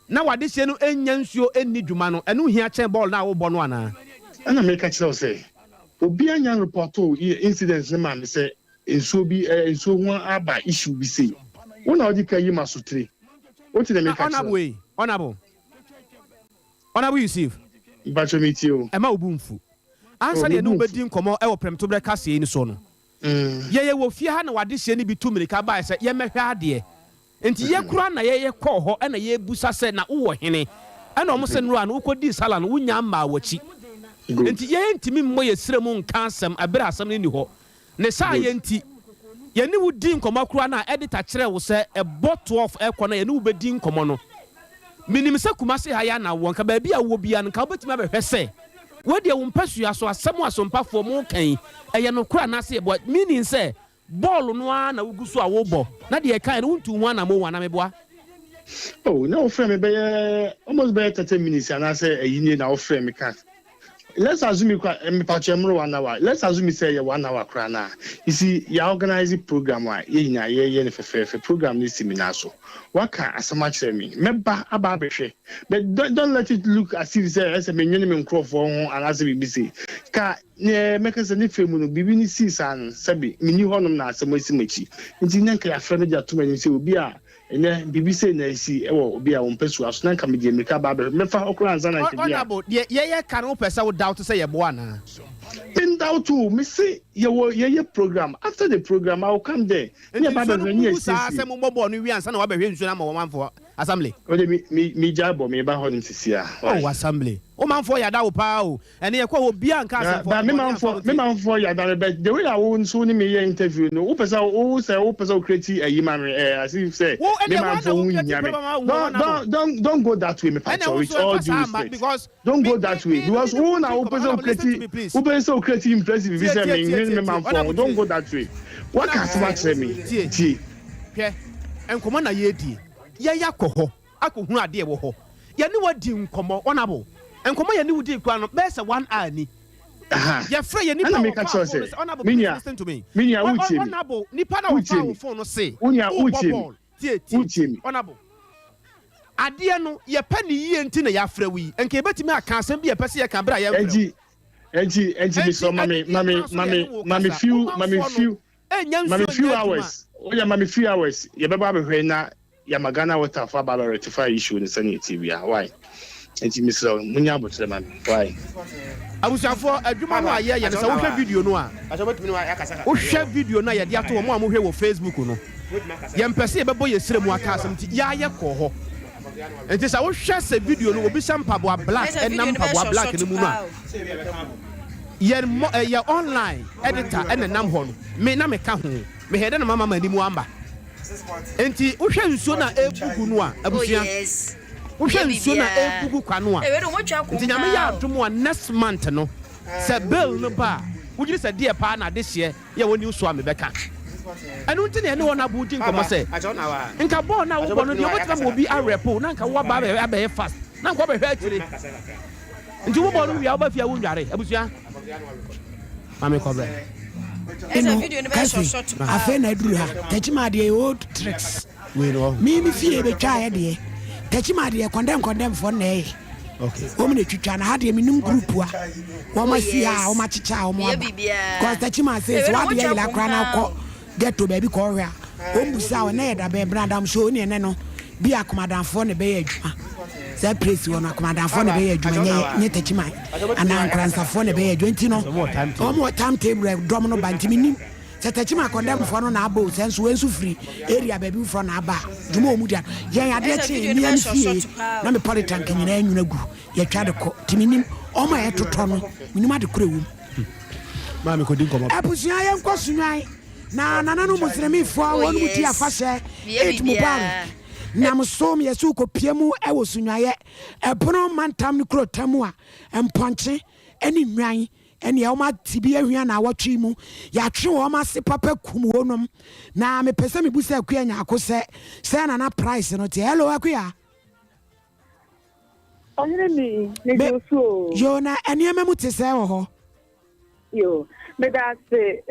na wade hye no enya nsuo enni dwuma no eno hia chen ball na wo bɔ no ana ana me ka kyerɛ say obi anya report o incidents ne ma me say nsuo bi nsuo ho aba issue bi say wona odi ka yi masotre o ti na me ka kyerɛ honorable Yusuf bacho meeting o e ma obumfu ansa de no bedi nkomo e wo prem to bre kase ni so no ye wo fie ha na wade hye ni bi tu mirika ba say ye mehwe ade enti ye kura na ye kɔ hɔ e na ye busa sɛ na wo hene e na ɔmo sɛ no an wo kɔdi sala no wonya ma wachi enti ye ntimi mmɔ ye sire mu nka asɛm abere asɛm ni hɔ ne sa ye nti ye ni wo di nkomo kura na editor kyerɛ wo sɛ e bottle of e kɔ na ye ni wo bedi nkomo no minim sɛ kumase ha ya na won ka ba bia wo bia nka obetimi abɛhwɛ sɛ wo de wo mpasua so asɛm asompafo mo kan ɛyɛ no kura na se bo meaning sɛ ball no a na wugusu a wo bɔ na de kan no untu ho na mo wana meboa oh na o frame be almost be 30 minutes and I say ayini na o frame ka let's assume me patch 1 hour let's assume say 1 hour kra na you see you organize the program wa ye nya ye ne fefe program this seminar so waka asama kire me meba aba behwe but don't let it look as if say as me nwene me nkrofo ho anase bibi say ka ne make say ne femu no bibi ni sisan sabi mini honom na asama simachi nti nyanka ya frɛ no ja to mani say obi a ene bibi say na si ewo obi a wonpesu aso na nka me die meka ba be mefa okura anza na nke dia ye kan wo pesa wo doubt say ye bo na pin doubt to me say ye program after the program I will come there me ba be ni esi say mo bobo no wi ansa na wa be hwe nsu na ma wo manfo assembly o de mi jabo me ba ho nim sisia oh assembly o manfo ya da wo pa o ene ye kwa obi anka asefo ba me manfo ya da be the way I won so ni me ye interview no o pesa o create a man as if say me manfo don't go that way me patch with all due respect because don't go that way because who na o pesa create impressive if say me manfo don't go that way what can smart say me tie hwe enkomo na ye die ye yakɔ akɔhunu ade wo hɔ ye ne wadi nkomo honorable enkomo ye ne wudi kwa no be say 1 hour ni ye frɛ ye nipa honorable listen to me honorable nipa na wo phone no say tie honorable ade no ye pa ne yie nti na ya frɛ wi enke betimi aka asɛm bi ye pɛ se ye ka bra ye frɛ Enti me so mami few hours. Oh yeah, mami few hours. Ye beba be na ya magana water for about rectify issue in Sunny TV. Why? Enti me so munya botre mami. Why? Abusafo adwuma no aye ye so wo hwɛ video no a. Wo hwɛ video no a ye de ato mo hwɛ wo Facebook no. Ye mpɛse ye bɛbɔ ye sire mu aka asɛm ti ya ye kɔ hɔ. Enti sa wo hwɛ se video no obi sampa bo black enam pa bo black ne mu no a. Ye online editor and nam hɔ no me na me ka ho me hede na mama mani mu amba enti wo hwɛ nsuo na ebugu no a abusua wo hwɛ nsuo na ebugu kwa no a enti nyame ya adom a next month no sɛ bill no ba wo giri sɛ die pa na de hye ye woni so a me bɛka ɛno nti ne ne wona bu din kɔmɔ sɛ nka bɔ na wo bɔ no de obotira mo bi arepo na nka wo ba abɛyɛ fast na nka wo bɛhwɛ akyire nti wo bɔ no wia wo ba fia wo ndware abusua mami kobre afe na duru ha techima de old tricks mi fie be twa ye de techima de condemn for na e okay wo me twitwa na ha de minum group a wo ma si ha wo ma chicha wo mo cause techima says what de la kra na ko get to baby ko hwe a wo mbusa wo na ye da be brandam show ne ne no bi akomadan for ne be adwuma say praise won akomadan for ne be adwuma nye techima ana nkransa for ne be adwuma ntino omo time table dom no bantimi nim say techima condemn for no na abo sense wensu free area baby for na aba dwuma omudia yen ade chi ni am fie na me politan kanyina anwuna gu ye twa de ko timinim omo ye totɔ no minim ade kura wum ma me ko din komo abusia yen ko sunwan na nananu muslimi fo wonu muti afahye et mubarak nam som yesu ko piemu e wo sunwaye epono mantam ne krotamu a emponche eni nwan eni e o ma tibi ahua na awotwe mu ya twe wo ma se papa kum wonom na me pese me busa akua nya akose se na na price no te hello akua onye ni so yo na eni ema mu te se wo ho yo me da se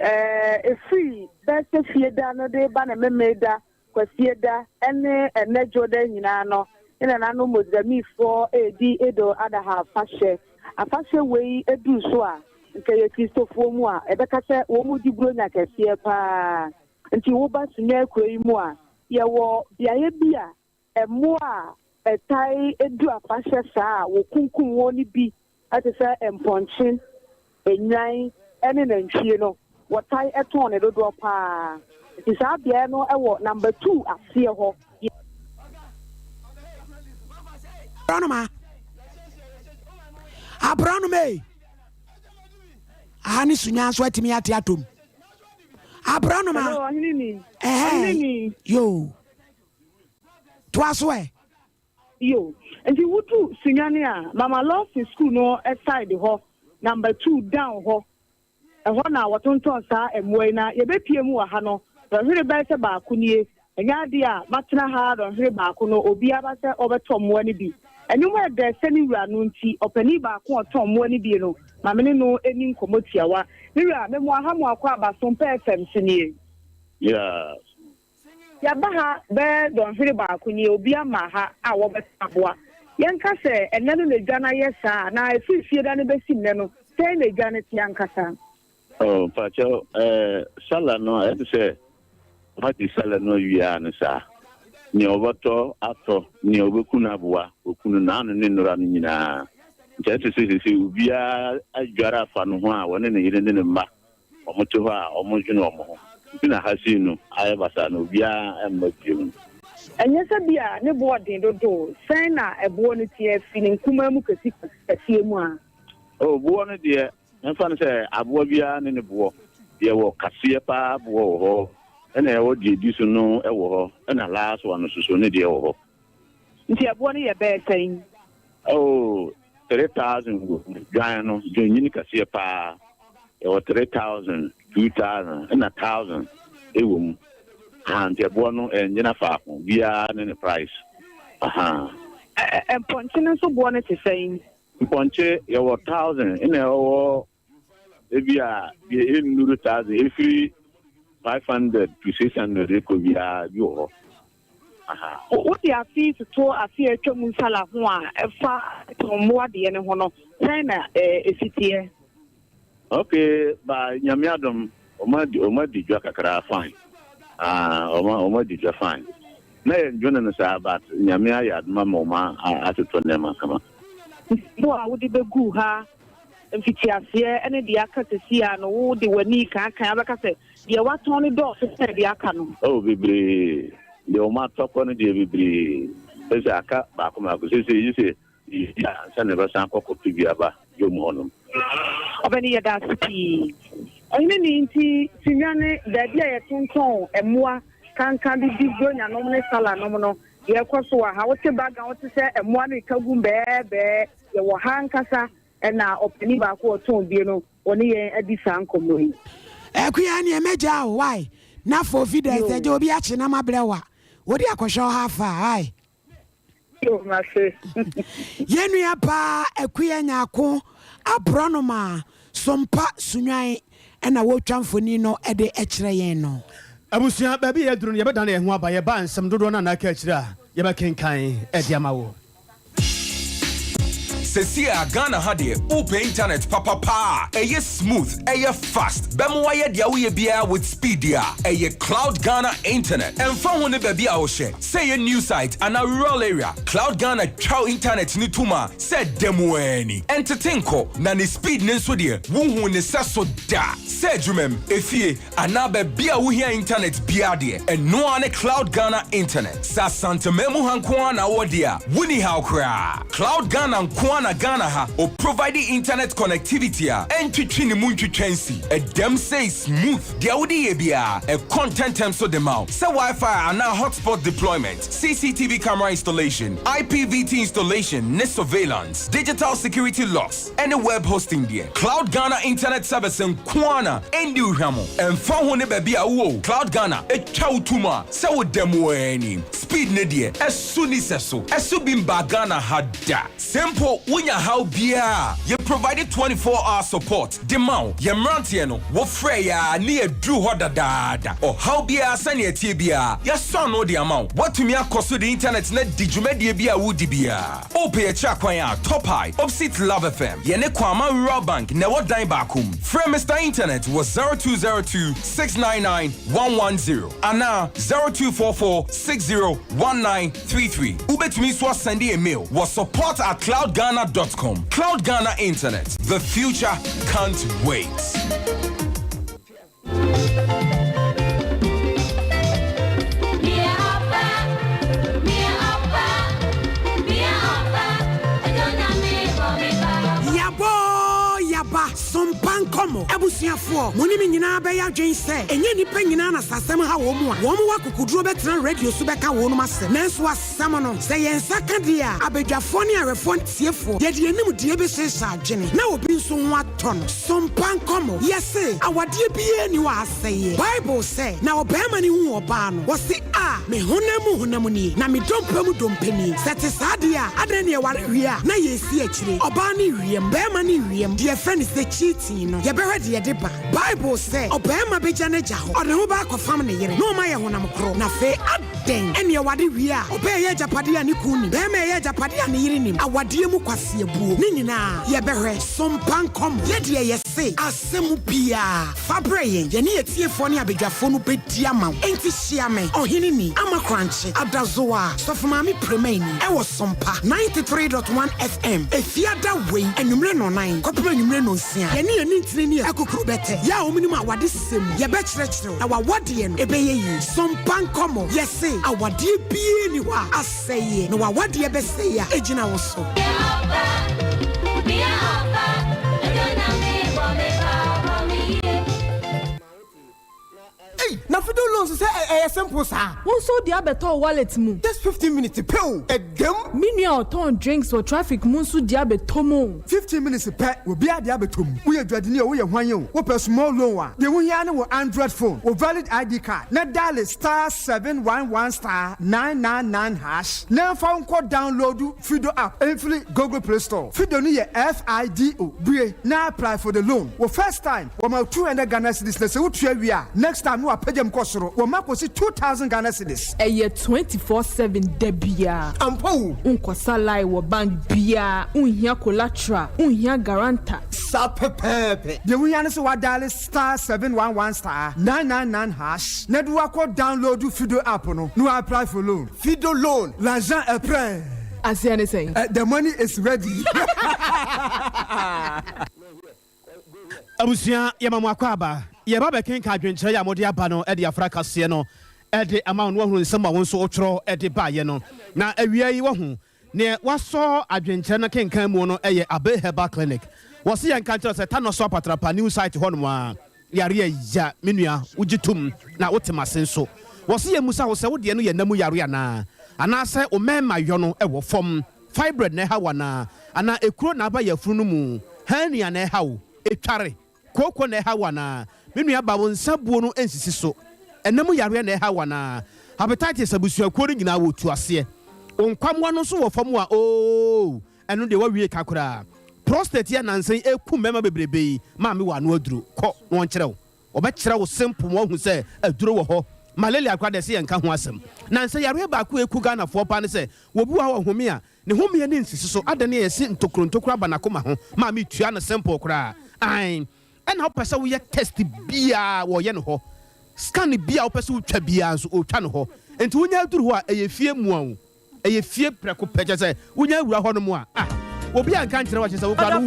free da se fie da no de ba na me da kwasieda ene enejo da nyina no in an animal me for edo other half fashe way edu soa nke Christopher Moa ebeka se wo mu di bro nya kese pa nti wo ba sunya kwai mu a ye wo biaye bia emoa etai edu afashe saa wo kunkun wo ni bi ate se emponchin enyan ene na ntwie no wotai eton ne dodo pa nti saa bia no ewo number 2 asie ho Abranoma Abranome Ani sunya so atimi ate atom Abranoma yo Twaso yo and you would do sunyania mama lost in school no aside the ho number 2 down ho e ho na watonton sa emwe na ye bepie mu wa ha no do hwere ba se ba kunie enya de a matena ha do hwere ba ku no obi aba se obeto mo ani bi enum e de se ni wura no nti opani ba ku oton mo ani bi no mamene no eni nkomotiawa ni wura me mo ha mo akwa aba Sompa FM sinie ya ba ha be do hwere ba ku ni obi ama ha a wo betaboa yenka se enne no le dwana yesa na efifie da ne besim ne no se le dwane ti ankasa. Oh, Pacho, Sala no, I say, what is Sala no, you are, sir. Niovato, Ato, Niobukunabua, Ukunan, and Ranina. Just to say, we are a Jara Fanua, one in the Ma, or Motua, or Mojinomo. Pina Hasino, I have a son, we are and Motim. And yes, I be a neighbor, do, Sana, a bonity feeling Kumamuka, a few more. Oh, one dear. Enfant say abobia ne bo ye wo kase pa bo ho ena e wo di so no e wo ho ena last one so ne de wo ho nti abo ne ye be saying oh 3000 gwan no gnyini kase pa e wo 3000 2000 ena 1000 e wo mu and abo no nyina fa ko bia ne price aha ponche so bo ne te saying ponche ye wo 1000 ena wo ebia be 100,000 every 500 to 600 ekobia bi ho aha what you fee to afi atwam sala ho a efa tomo ade ne ho no na esitie okay ba nyame adom omadi dwa kakra fine omadi dwa fine na enjona no sa bat nyame ayadma moma atoto nema kama bo a wodi begu ha mfitiasie ene dia akatesia no wo de wani kan abaka se dia waton ni do se dia aka no oh bibre de o ma toko no de bibre ese aka ba ko ma ko se ya sa ne ba san ko bia ba yo mo no obani ya da ski oyine ni nti sinyane da dia ye tonton emoa kankan di gonya no ne sala no no ye kwaso wa ha wote baga wote se emoa no ikagum bebe ye wo hankasa na openi ba ko ton bi no oni ye adi san komo yi ekuya ni emeja why na for video se je obi a chi na mabrewa wodi akosho hafa ai yo ma se yenu ya pa ekuya nyako abronoma Sompa sunwan na wo twamfoni no e de ekire yen no abusia ba bi ye duru ye beda na ye ho aba ye ba nsem dodo na na ka ekire a ye ba kenkan e de amawo Sesia Ghana hade open internet papa eye smooth eye fast bemo waye dia we bia with speed dia eye Cloud Ghana internet and fa ho ne ba bia wo hye say a new site and a rural area Cloud Ghana chow internet ni tuma say demo ani entertainko na ne speed ne so de wo hu ne saso da say dwumem efie ana ba bia wo hia internet bia de and no ane Cloud Ghana internet sa santa memu hanko na wo dia wuni how kra Cloud Ghana nko na Ghana ha o providing internet connectivity and twitchini muntwitwensi a dem say smooth dia wodi bia a content term so dem out say Wi-Fi and hotspot deployment CCTV camera installation IPVT installation net surveillance digital security locks and a web hosting there Cloud Ghana internet service in Kwana and Uhamo and fa ho ne ba bia wo Cloud Ghana e twa tuma say wo dem any speed ne there esuni seso esubimba Ghana hada simple Wunya how bia. You provided 24-hour support. Demand Yemrantiano, Wofreya, near Drew Hodadada. Or how bia send your tibia. Your son know the amount. What to me a cost to the internet net did you media bia would bia. Ope a chakwaya, top high, opposite Love FM. Yene Kwama Rural Bank, never dine bakum. Frame Mr. Internet was 0202 699 110. And now 0244 601933. Ube to me was sending a mail was support@cloudghana.com. Cloud Ghana Internet. The future can't wait. Sompa nkomo abusuafo moni me nyina ba ya dwen se enye nipa nyina na sasem ha wo mu wa kokuduro betena radio so beka wo no masem nanso asam no se yensa ka dia abedwafo ne arefo tiefo ye de anim de be sesa adwene na obi nso ho aton sompa nkomo yese awade bie ni wa aseye bible say na obema ni hu oba no wo se a me honam ni na me dompani sete sadia adan ne ware wi a na yesi akire oba ne wiem bema ne wiem de friend se cheating no ye be ready ye deba bible say obema beja na ja ho ode ho ba akofam ne yere no ma ye honam kro na fe aden ene wade wi a obe ye japade ani kuni bema ye japade ani yere nim awade mu kwase abuo ni nyina ye be hwe sompan kom ye de ye se asemu bia fabreye ye ne etiefo ne abedwafo no bedi ama enti hia me ohini ni amakranche adazoa sofumami premaini e wo sompa 93.1 FM efiada we enumre no 9 kopro enumre no nsia ye ne ani ntire ni akokuru bete ya omunim awade sem ye be kyerɛkyerɛ na wawade no ebeye yi sompan komo ye se awade bie ni wa aseye na wawade be se ya ejina wo so na fido loans say simple sir. Won so dia beto wallet mu. Just 15 minutes pay. Egem. Minua ton drinks for traffic mu so dia beto mu. 15 minutes pay. Obi a dia beto mu. We adwadeni o we hwan yo. We pay small loan wa. De wo hia na wo Android phone. Wo valid ID card. Na dial *711*999#. Na fa unko download Fido app. Every Google Play Store. Fido ni ye FIDO. Brie na apply for the loan. Wo first time, wo ma 200 Ghana cedis na se wo tua wi a. Next time no apagem kosoro. Wo ma kosi 2000 Ghana cedis. Eye 24/7 debia. Ampo. Unkosa lai wo bank bia. Unhia collateral. Unhia guarantor. Sapepepe. De wo hia so wa dial *711*999#. Na do akọ download Fido app no. No apply for loan. Fido loan. L'argent est prêt. As you anything. The money is ready. Abusia yamamu akwaba. Yeba beken ka adwenkyerɛ ya mode aba no de afra kaseɛ no de ama no hunu nsɛm a wo nso wotwerɛ de baayɛ no na awia yi wahu ne wasɔ adwenkyerɛ no kenkan mu no ɛyɛ Abe Herbal Clinic wɔse yɛn ka kyerɛ sɛ ta no so apatrapa new site hɔ no a yare ya menua wogitum na wotemase nso wɔse yɛ musa wo sɛ wo deɛ no yɛ namu yare ana sɛ o mɛma yɔ no ɛwɔ fam fibroid na ɛha wana ana ekuro na aba yɛfuru no mu hernia na ɛha wo etware koko na ɛha wana menua ba wo nsa buo no ensisi so enam yare na ɛha wana hepatitis abusuakuo no nyina wo tu ase onkwamwa no so wɔ fam a ɛno de wawie kakura prostate ya nansen eku mema bebrebe ma me wa no aduro kɔ no nkyerɛ wo obɛkyerɛ wo simple mo hu sɛ aduro wɔ hɔ malaria kwa de se yɛnka ho asɛm nansen yare ba ko eku Ghana fo pa ne sɛ wobu a wɔ home a ne home ye ne nsisi so adane yɛ se ntokro abanakoma ho ma me tua no simple kura ai ɛna wopɛsɛ woyɛ test bia wɔyɛ no hɔ scan bia wopɛsɛ wotwa bia nso wotwa no hɔ enti wonya aduru hɔ a ɛyɛ fie mu a ɛyɛ fie prɛko pɛkyɛ sɛ wonya awura hɔ no mu a obi anka nkyerɛ wa kyerɛ sɛ wokwa no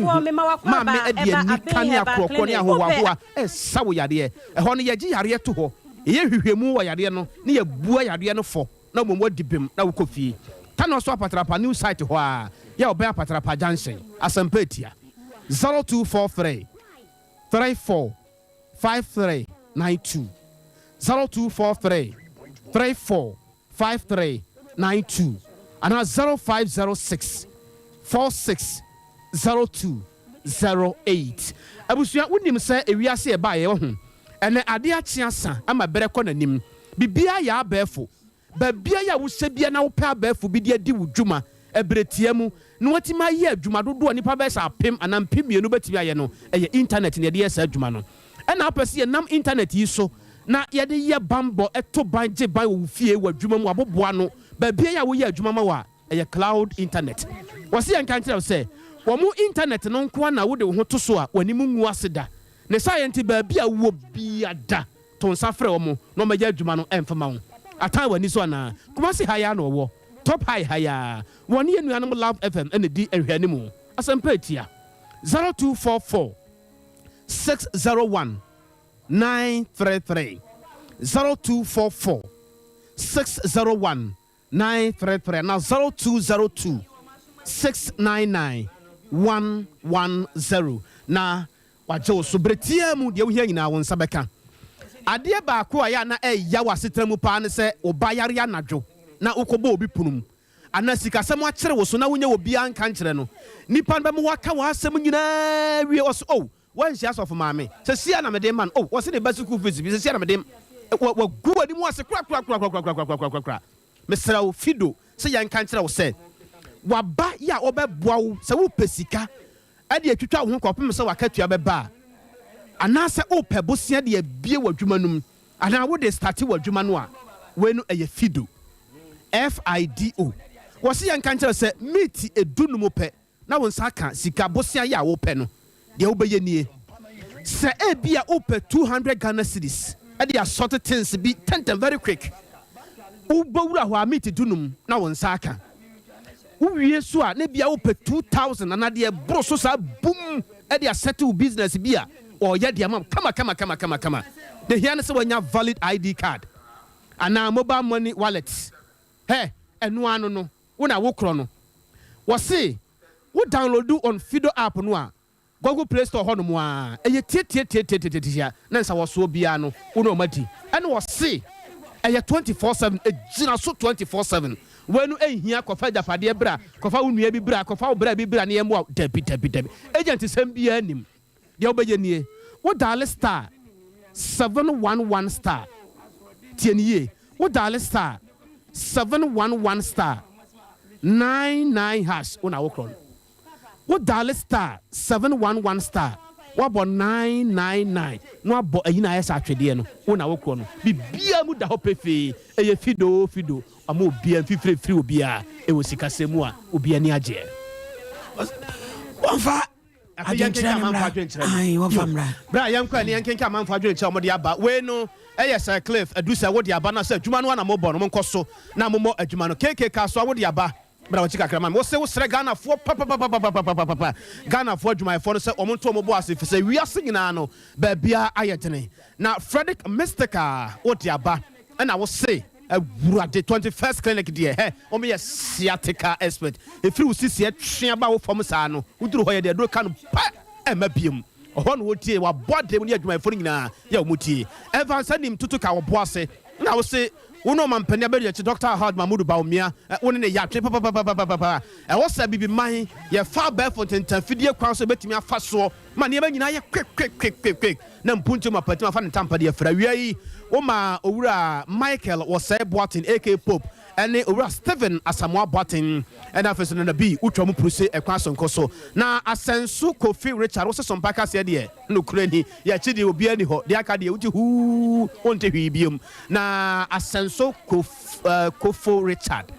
ma me adi ani kane akorɔkɔ ne ahohoahoa ɛsa wo yareɛ ɛhɔ no yɛgye yareɛ to hɔ ɛyɛ hwehwɛmu wɔ yareɛ no ne yɛbua yareɛ no fɔ na mmom wadi bem na wokɔ fie ta no so apatrapa new site hɔ a yɛ wobɛyɛ apatrapa junction asɛmpa atia 0243 345392 0243 345392 and 0506 460208 abusua wonim sɛ ewiase eba ye ho ene ade akyea sa ama bere kɔ nanim bibia ya abɛfo babia ya wo sebia na wo pɛ abɛfo bi de adi wo dwuma ebretiemu no watima ye adwuma dodo nipa be sa pem anam pemienu betimi aye no eye internet ne de sa adwuma no na apese ye nam internet yi so na ye de ye bambo eto banje ban wo fie wa adwuma mu aboboa no ba bia ya wo ye adwuma ma wa eye cloud internet wose ye nkan kire say wo mu internet no nko na wo de ho to so a wani mu ngu aseda ne science ba bia wo bia da ton safre wo mu no ma ye adwuma no emfama wo atan wani so na kuma se haya no wo top high haya woni enu anum Love FM and di ehwe animu asampa etia 0244 601 933 0244 601 933 now 0202 699 110 na wajo so bretia mu de wo hia nyina won sabeka ade ba ko ya na ya wasetramu pa ne se obayare anadwo na ukobo obi punum anasika sem a kire wo so na wonya obi an kan kire no nipa be mo waka wa asem nyina wie wo so wan hia so for maame se sia na me de man wo se de basic fees bi se sia na me de wa gu wani mu ase kra mesra wo fido se yan kan kire wo se wa ba ya obeboa wo se wo pesika ade atwitwa wo kopem se wakatua be ba anase ope bosia de abie wadwuma num ana wo de start wadwuma no a we no eye fido FIDO wose yan kan kire se meet edunum pe na won saka sika bosia ya wo pe no de wo beye nie se ebia ope 200 Ghana cedis e de assorted things be 10 very quick wo bawura ho a meet edunum na won saka wo wie so a na bia ope 2000 na de bro so sa boom e de settle business bia or ya de am kama the here say when valid ID card and now mobile money wallet hey enu anu no una wo kro no wo say wo download on Fido app no a Google Play Store ho no mo a eye tie na nsa wo so bia no wo no madi ene wo say eye 24/7 ejina so 24/7 wenu ehia kofa japade bra kofa unua bi bra kofa obra bi bra na yemo dabi agent sem bia anim de obeye nie wo dial star 711 star tieniye wo dial star 711 star 99 hash una wo kron wo dial star 711 star wo bo 999 no abo ayina ayesa atwede no una wo kron bibia mu da ho pefe eye fido amo obia fifiri obia e wo sikasemu a obia ni age wonfa ai wo famra bra yankwa ni yankenka amanfo adwenche omode aba we no eyesa cliff adusa wodi aba na se adwuma no na mo bo no nkoso na mo adwuma no kekeka so wodi aba bra wachika krama wo se wo sre Ghana fo papa Ghana fo adwuma fo no se omonto mo bo ase fi se wiase nyina no ba bia ayetene na Frederick Mystica wodi aba na wo se the 21st clinic there he o me sciatica expert if you see twa ba wo fom sa no uduru ho ye de do kan pa emabiem ho no wotie wa body mu ni adwuma fo nyina ya omutie Evans anim tutu ka wo boase na wo se wo no mampani abedi che Dr. Hard Mahmoud Baumia wo ne ya twe papa e wo sa bibi man ye fa ba fo tentafidie kwan so betimi afa so ma ne ba nyina ye quick na mpuntu mapati ma fa ne tampa de afra wiai wo ma owura Michael was say Boatin AK Pope ene owura Steven Asamoah Boatin ena feso na bi utwa mu prose ekwan so nkoso na Asensu Kofi Richard wo se Sompa ka se de no kurani ya chidi obi ani ho de aka de uti hu onte hwi biom na Asensu Kofi Richard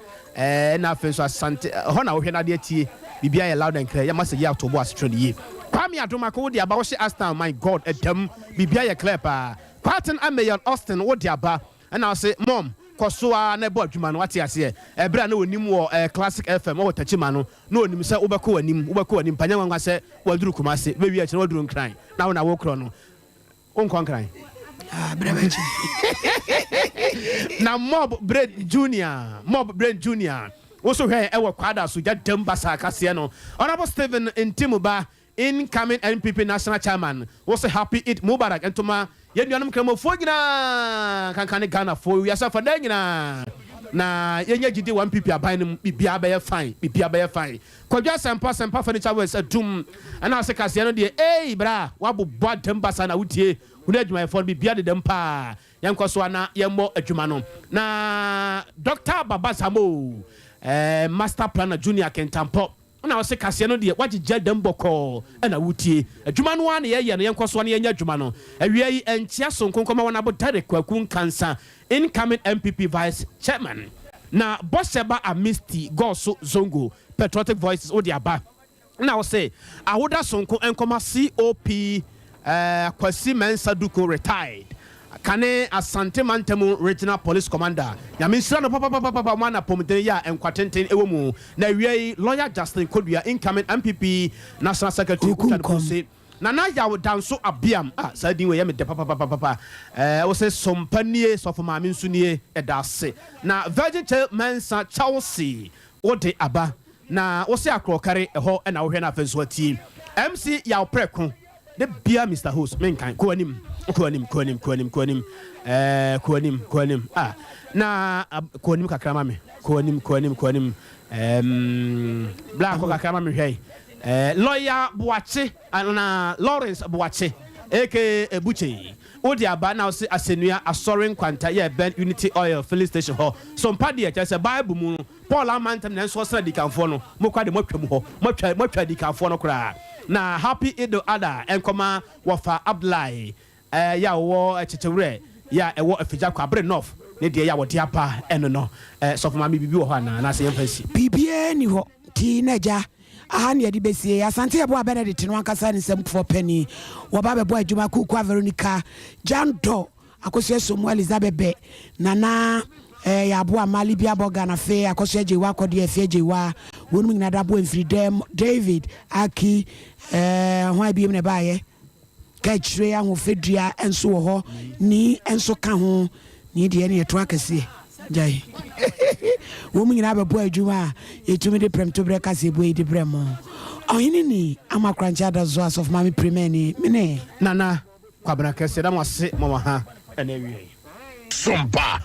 na feso asante ho na wo hwe na de tie bibia ya loud and clear ya mase ya tobo astroni yi kwami adoma ko de aba wo se Aston my god edam bibia ya clear pa Patton Amayon Austin wo de aba and I say mom kosoa na bo adwuma no wate ase ebra na onim wo Classic FM wo tachima no na onim se wobeko anim panya nwanwa se waduru kumase be wi a kire waduru nkran na wo na wo kro no onkon kran brebechi na Mob Brain Junior wo so hwe e wo kwada so jadam basa kase no honorable Stephen Intimuba incoming NPP national chairman was a happy Eid Mubarak entoma yenuanum kramofo nyina kankane Ghana fo yasa fa nyina na yenya gidi 1 PP aban bibia be fine kwadwa sempa furniture was adum ana se kase no de bra wabobbo adamba na wutie hunu adwuma fo bibia de dem pa yankwaso ana yemmo adwuma no na Dr. Baba Samo master planner junior kentampo na wo se kase no de wagye dem bɔkɔ na wutie adwuma no an ye no yenkoso no yenya adwuma no awia yi entia sonko nkoma wona bo Derek Kwaku Kansa incoming MPP vice chairman na Boseba Amisti Goso Zongo Patriotic Voices odi aba na wo se ahoda sonko enkoma COP Kwasi Mensa Duko retired Kane Asante Mantemu Regional Police Commander. Yaminsira no papa mana pomden ya enkwatenten ewo mu. Na wiei lawyer Justin Kodua incoming MPP National Secretary Kutanpose. Na ya danso abiam sadin we yame de papa wo se Sompa nie so for maame nso nie edase. Na Virgin Mensa Chelsea ode aba. Na wo se akrokare eho na wo hwe na afenso ati. MC ya preko de bia Mr. Host menkan ko anim na ko anim kakra ma me ko anim black ko kakra ma me hwei lawyer Boache na Lawrence Boache aka Ebuche odi aba na se asenua asorin kwanta ye Ben Unity Oil filling station ho Sompa de che se Bible mu Paul Amantam na so sra dikanfo no mo kwa de motwam ho motwa dikanfo no kra na happy Eid al-Adha enkoma wafa Abdullahi ya wo chechewre ya ewo afija kwa bre north ne de ya wo de apa eno no so for ma bibi wo ho na se yemfasi bibie ni ho ti naja aha ne de besie asante ebo Benedict no ankasa ne sem for penny wo ba bebo adwuma kuku Veronica Jando akoso Somu Elizabeth nana ya bo amali bia boga na fe akoso jewa akode afie jewa wonu nyina da bo enfridem David Aki ho abiem ne baaye ka chire ya ho fedua enso wo ho ni enso ka ho ni de ne eto akase jai wo mu nyina bebo adwuma etumi de prem to breka se bo edi bremo ohini ni amakrancha da zo of mami premeni mene nana kwabra kase da mo ase mo ha ene wie Sompa